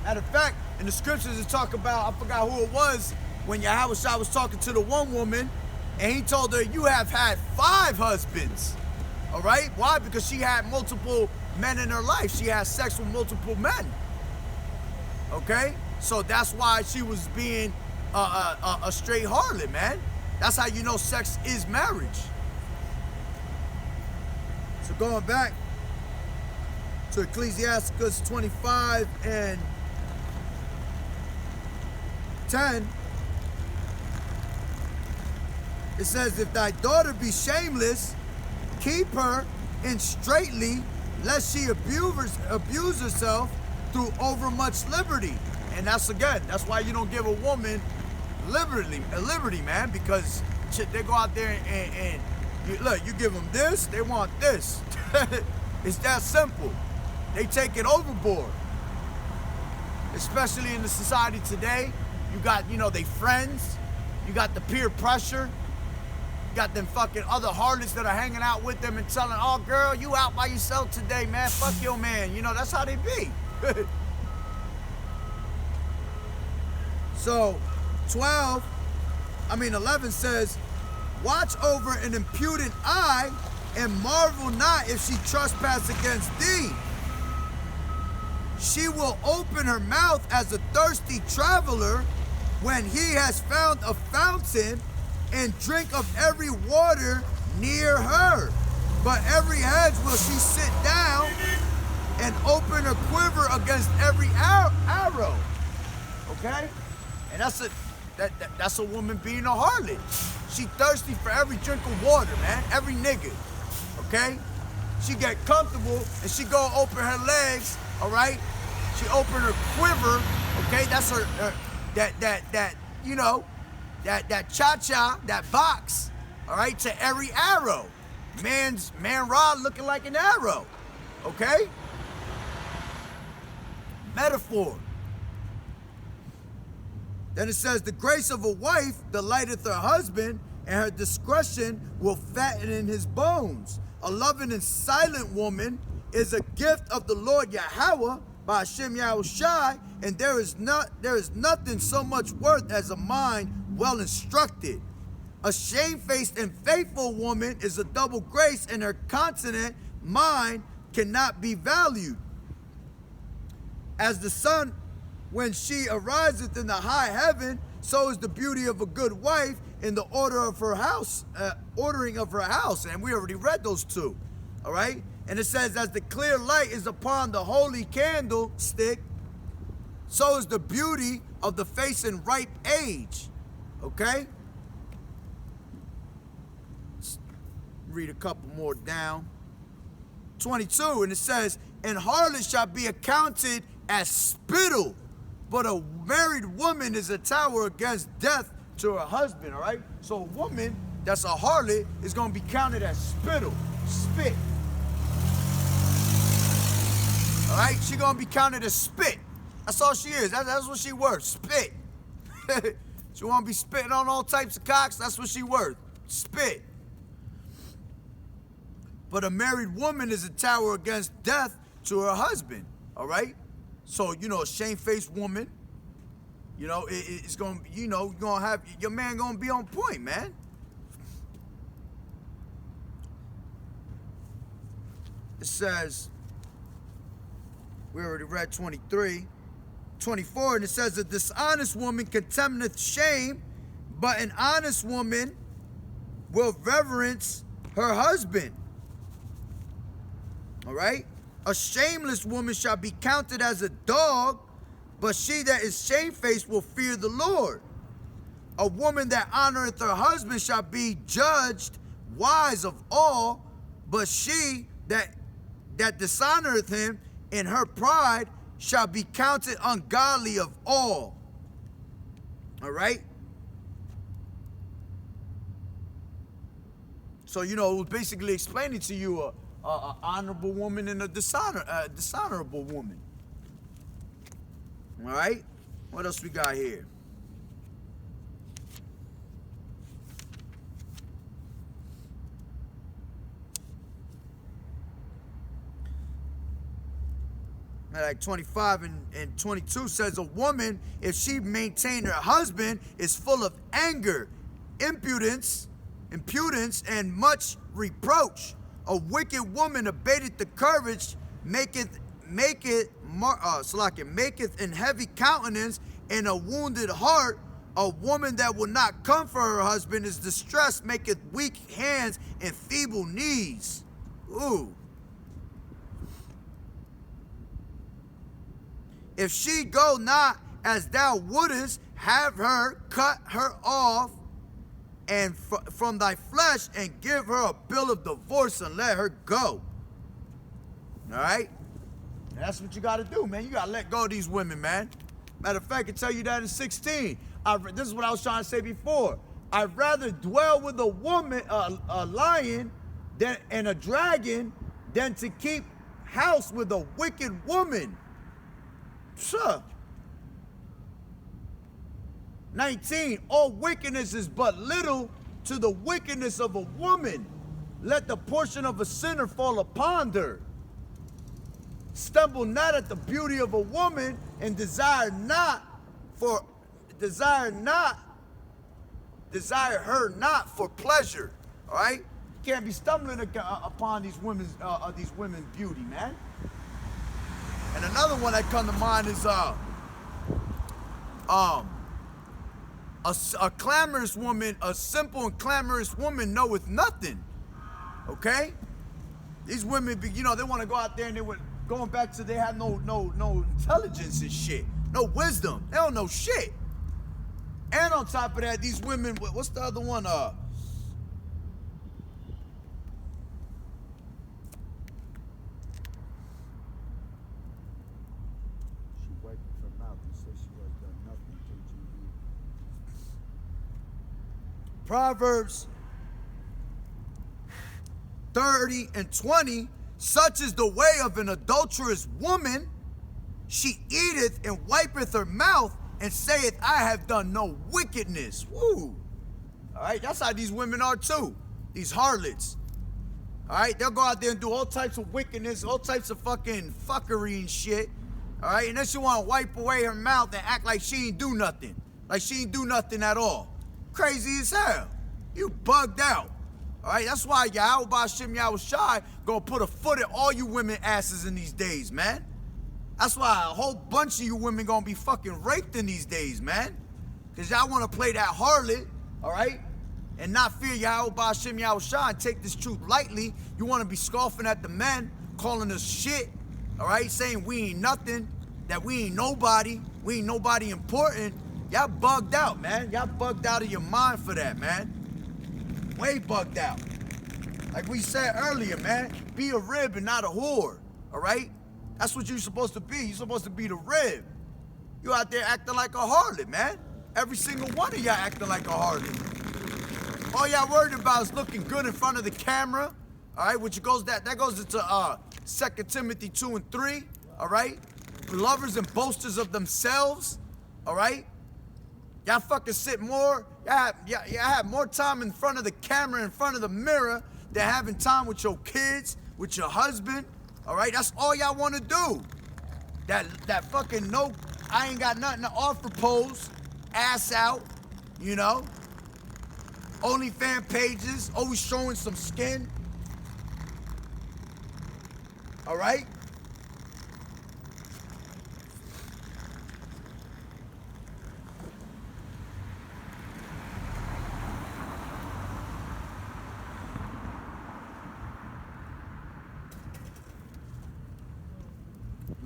Speaker 1: Matter of fact, in the scriptures it talk about, I forgot who it was, when Yahweh was talking to the one woman, and he told her, you have had 5 husbands. All right? Why? Because she had multiple men in her life. She had sex with multiple men. Okay? So that's why she was being a straight harlot, man. That's how you know sex is marriage. So going back to Ecclesiasticus 25 and 10, it says, if thy daughter be shameless, keep her in straitly, lest she abuse herself through overmuch liberty. And that's why you don't give a woman liberty, man, because shit, they go out there and you give them this, they want this. It's that simple. They take it overboard. Especially in the society today, you got, they friends, you got the peer pressure, you got them fucking other harlots that are hanging out with them and telling, oh girl, you out by yourself today, man, fuck your man. That's how they be. So 11 says, watch over an impudent eye and marvel not if she trespass against thee. She will open her mouth as a thirsty traveler when he has found a fountain, and drink of every water near her. But every hedge will she sit down and open her quiver against every arrow. Okay? And that's a woman being a harlot. She thirsty for every drink of water, man. Every nigga. Okay? She get comfortable and she go open her legs, all right? She open her quiver, okay? That's her that cha-cha, that box, all right, to every arrow. Man rod looking like an arrow, okay? Metaphor. Then it says, the grace of a wife delighteth her husband, and her discretion will fatten in his bones. A loving and silent woman is a gift of the Lord Yahweh by Hashem Yahushai, and there is nothing so much worth as a mind well instructed. A shamefaced and faithful woman is a double grace, and her continent mind cannot be valued. As the sun, when she ariseth in the high heaven, so is the beauty of a good wife in the ordering of her house. And we already read those two, all right? And it says, as the clear light is upon the holy candlestick, so is the beauty of the face in ripe age, okay? Let's read a couple more down. 22, and it says, and harlot shall be accounted as spittle, but a married woman is a tower against death to her husband, all right? So a woman that's a harlot is going to be counted as spittle, spit. All right? She's going to be counted as spit. That's all she is. That's what she worth, spit. She want to be spitting on all types of cocks. That's what she worth, spit. But a married woman is a tower against death to her husband, all right? So, a shamefaced woman, it's going to, you're going to have, your man going to be on point, man. It says, we already read 23, 24, and it says, a dishonest woman contemneth shame, but an honest woman will reverence her husband. All right? A shameless woman shall be counted as a dog, but she that is shamefaced will fear the Lord. A woman that honoreth her husband shall be judged wise of all, but she that dishonoreth him in her pride shall be counted ungodly of all. All right? So, it was basically explaining to you a honorable woman and a dishonorable woman. All right? What else we got here? like 25 and 22 says, a woman, if she maintained her husband, is full of anger, impudence, and much reproach. A wicked woman abated the courage, maketh in heavy countenance and a wounded heart. A woman that will not comfort her husband is distressed, maketh weak hands and feeble knees. Ooh. If she go not as thou wouldest, have her cut her off and from thy flesh, and give her a bill of divorce and let her go. All right? That's what you got to do, man. You got to let go of these women, man. Matter of fact, I can tell you that in 16. This is what I was trying to say before. I'd rather dwell with a woman, a lion, and a dragon than to keep house with a wicked woman. Sure. 19, all wickedness is but little to the wickedness of a woman. Let the portion of a sinner fall upon her. Stumble not at the beauty of a woman, and desire her not for pleasure. All right? You can't be stumbling upon these women's beauty, man. And another one that come to mind is a clamorous woman, a simple and clamorous woman knoweth nothing. Okay? These women, they want to go out there and they were going back to they have no intelligence and shit, no wisdom. They don't know shit. And on top of that, these women, what's the other one?
Speaker 3: She wiped her mouth and said she has done nothing, KGB.
Speaker 1: Proverbs 30 and 20, such is the way of an adulterous woman. She eateth and wipeth her mouth and saith, I have done no wickedness. Woo. All right, that's how these women are too, these harlots. All right, they'll go out there and do all types of wickedness, all types of fucking fuckery and shit. All right, and then she want to wipe away her mouth and act like she ain't do nothing. Like she ain't do nothing at all. Crazy as hell. You bugged out. All right, that's why Yahweh Ba'Shem Yahushai gonna put a foot in all you women asses in these days, man. That's why a whole bunch of you women gonna be fucking raped in these days, man. Because y'all want to play that harlot, all right, and not fear Yahweh Ba'Shem Yahushai and take this truth lightly. You want to be scoffing at the men, calling us shit, all right, saying we ain't nothing, that we ain't nobody important. Y'all bugged out, man. Y'all bugged out of your mind for that, man. Way bugged out. Like we said earlier, man, be a rib and not a whore, all right? That's what you're supposed to be. You're supposed to be the rib. You out there acting like a harlot, man. Every single one of y'all acting like a harlot. All y'all worried about is looking good in front of the camera, all right? Which goes that goes into 2 Timothy 2 and 3, all right? Lovers and boasters of themselves, all right? Y'all fucking sit more, y'all have more time in front of the camera, in front of the mirror, than having time with your kids, with your husband, all right? That's all y'all want to do. That fucking no, I ain't got nothing to offer pose, ass out, you know? OnlyFans pages, always showing some skin, all right?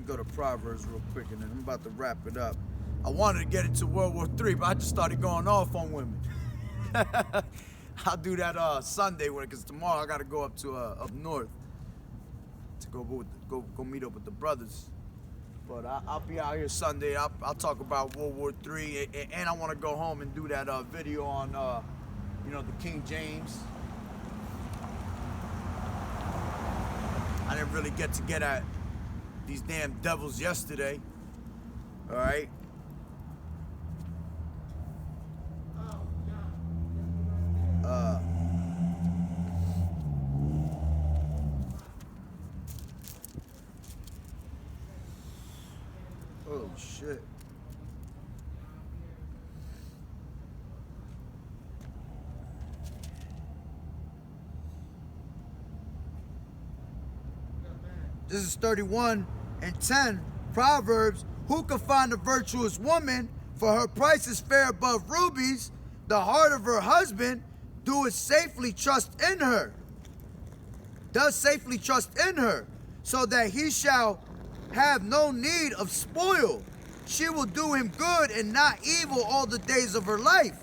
Speaker 1: Go to Proverbs real quick and then I'm about to wrap it up. I wanted to get into World War III, but I just started going off on women. I'll do that Sunday because tomorrow I gotta go up to up north to go meet up with the brothers. But I'll be out here Sunday. I'll talk about World War III, and I want to go home and do that video on the King James. I didn't really get at these damn devils yesterday, all right? shit. This is 31:10. Proverbs, who can find a virtuous woman? For her price is fair above rubies. The heart of her husband doeth safely trust in her. Does safely trust in her, so that he shall have no need of spoil. She will do him good and not evil all the days of her life.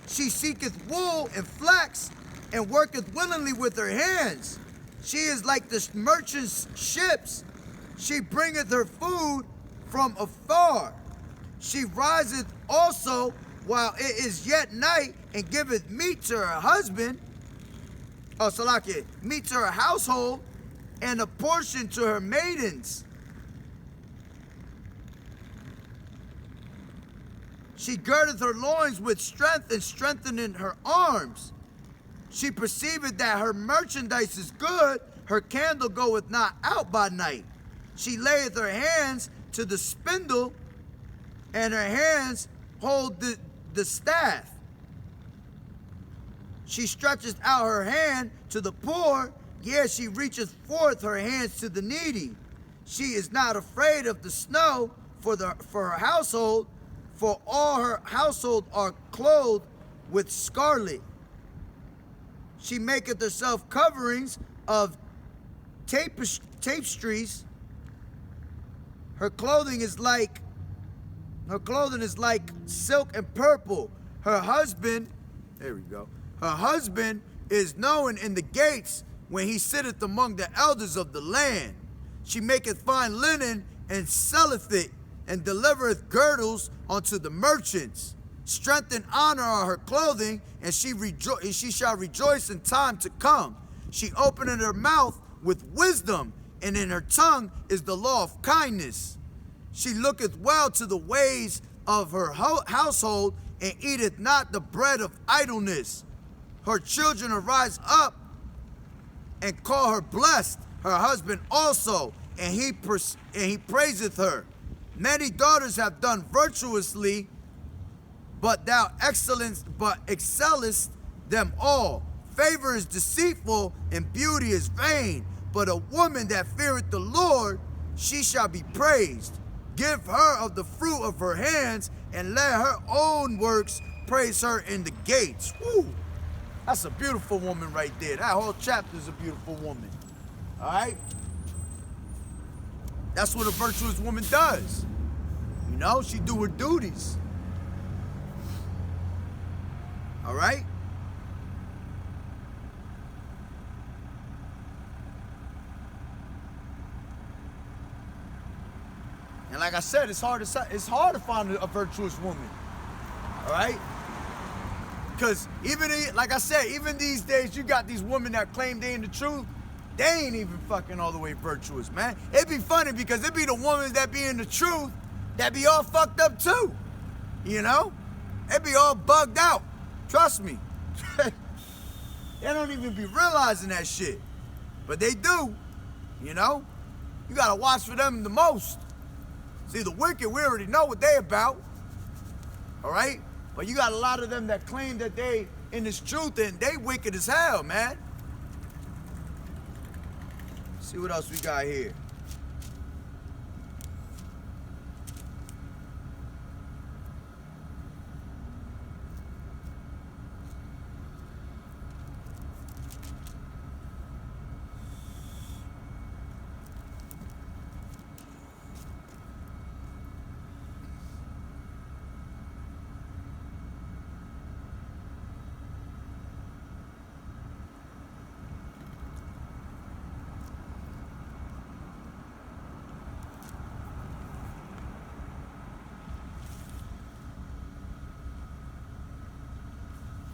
Speaker 1: She seeketh wool and flax, and worketh willingly with her hands. She is like the merchant's ships. She bringeth her food from afar. She riseth also while it is yet night, and giveth meat to her husband. Oh, Salakia, meat to her household, and a portion to her maidens. She girdeth her loins with strength, and strengtheneth her arms. She perceiveth that her merchandise is good, her candle goeth not out by night. She layeth her hands to the spindle, and her hands hold the staff. She stretcheth out her hand to the poor, yea, she reacheth forth her hands to the needy. She is not afraid of the snow for her household, for all her household are clothed with scarlet. She maketh herself coverings of tapestries. Her clothing is like silk and purple. Her husband, there we go. Her husband is known in the gates when he sitteth among the elders of the land. She maketh fine linen and selleth it, and delivereth girdles unto the merchants. Strength and honor are her clothing, and she shall rejoice in time to come. She openeth her mouth with wisdom, and in her tongue is the law of kindness. She looketh well to the ways of her household, and eateth not the bread of idleness. Her children arise up and call her blessed, her husband also, and he praiseth her. Many daughters have done virtuously, but thou excellest them all. Favor is deceitful, and beauty is vain, but a woman that feareth the Lord, she shall be praised. Give her of the fruit of her hands, and let her own works praise her in the gates. Woo! That's a beautiful woman right there. That whole chapter is a beautiful woman. All right? That's what a virtuous woman does. You know, she do her duties. All right? And like I said, it's hard to find a virtuous woman. All right? Because like I said, even these days, you got these women that claim they in the truth. They ain't even fucking all the way virtuous, man. It'd be funny because it'd be the women that be in the truth that be all fucked up too. You know? They be all bugged out. Trust me. They don't even be realizing that shit. But they do. You know? You gotta watch for them the most. See, the wicked, we already know what they about. All right? But you got a lot of them that claim that they in this truth, and they wicked as hell, man. See what else we got here.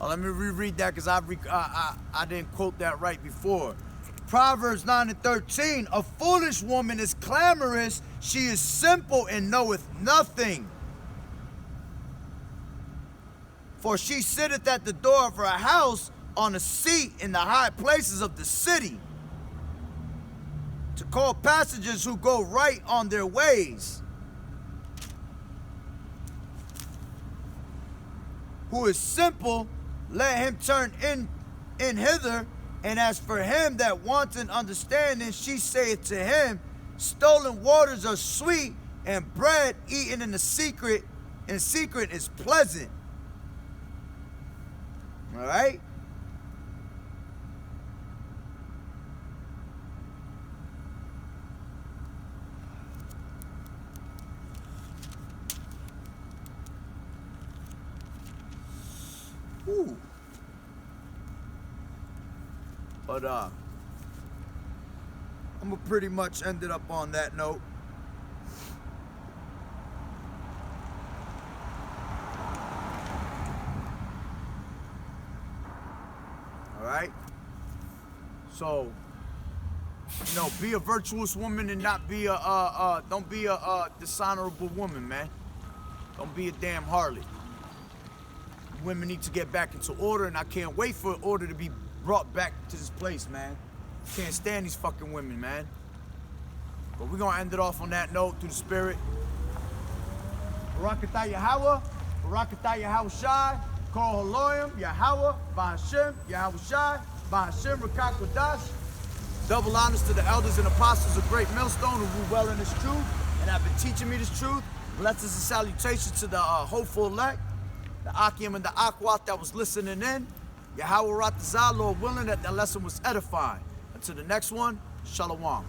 Speaker 1: Oh, let me reread that because I didn't quote that right before. Proverbs 9:13. A foolish woman is clamorous. She is simple and knoweth nothing. For she sitteth at the door of her house on a seat in the high places of the city, to call passengers who go right on their ways. who is simple, let him turn in hither. And as for him that wanteth understanding, she saith to him, stolen waters are sweet, and bread eaten in secret is pleasant. All right? Ooh. But I'm gonna pretty much end it up on that note. All right. So, be a virtuous woman and not be don't be a dishonorable woman, man. Don't be a damn harlot. Women need to get back into order, and I can't wait for order to be brought back to this place, man. Can't stand these fucking women, man. But we're gonna end it off on that note through the spirit. Barakatah Yahweh, Barakatah Yahweh Shai, Kol Haloyim, Yahweh, Bahashem, Yahweh Shai, Bahashem Rakakwadash. Double honors to the elders and apostles of Great Millstone who rule well in this truth and have been teaching me this truth. Blessings and salutations to the hopeful elect, the Akim and the Akwat that was listening in. Yahweh Ratazah, Lord willing, that lesson was edifying. Until the next one, Shalom.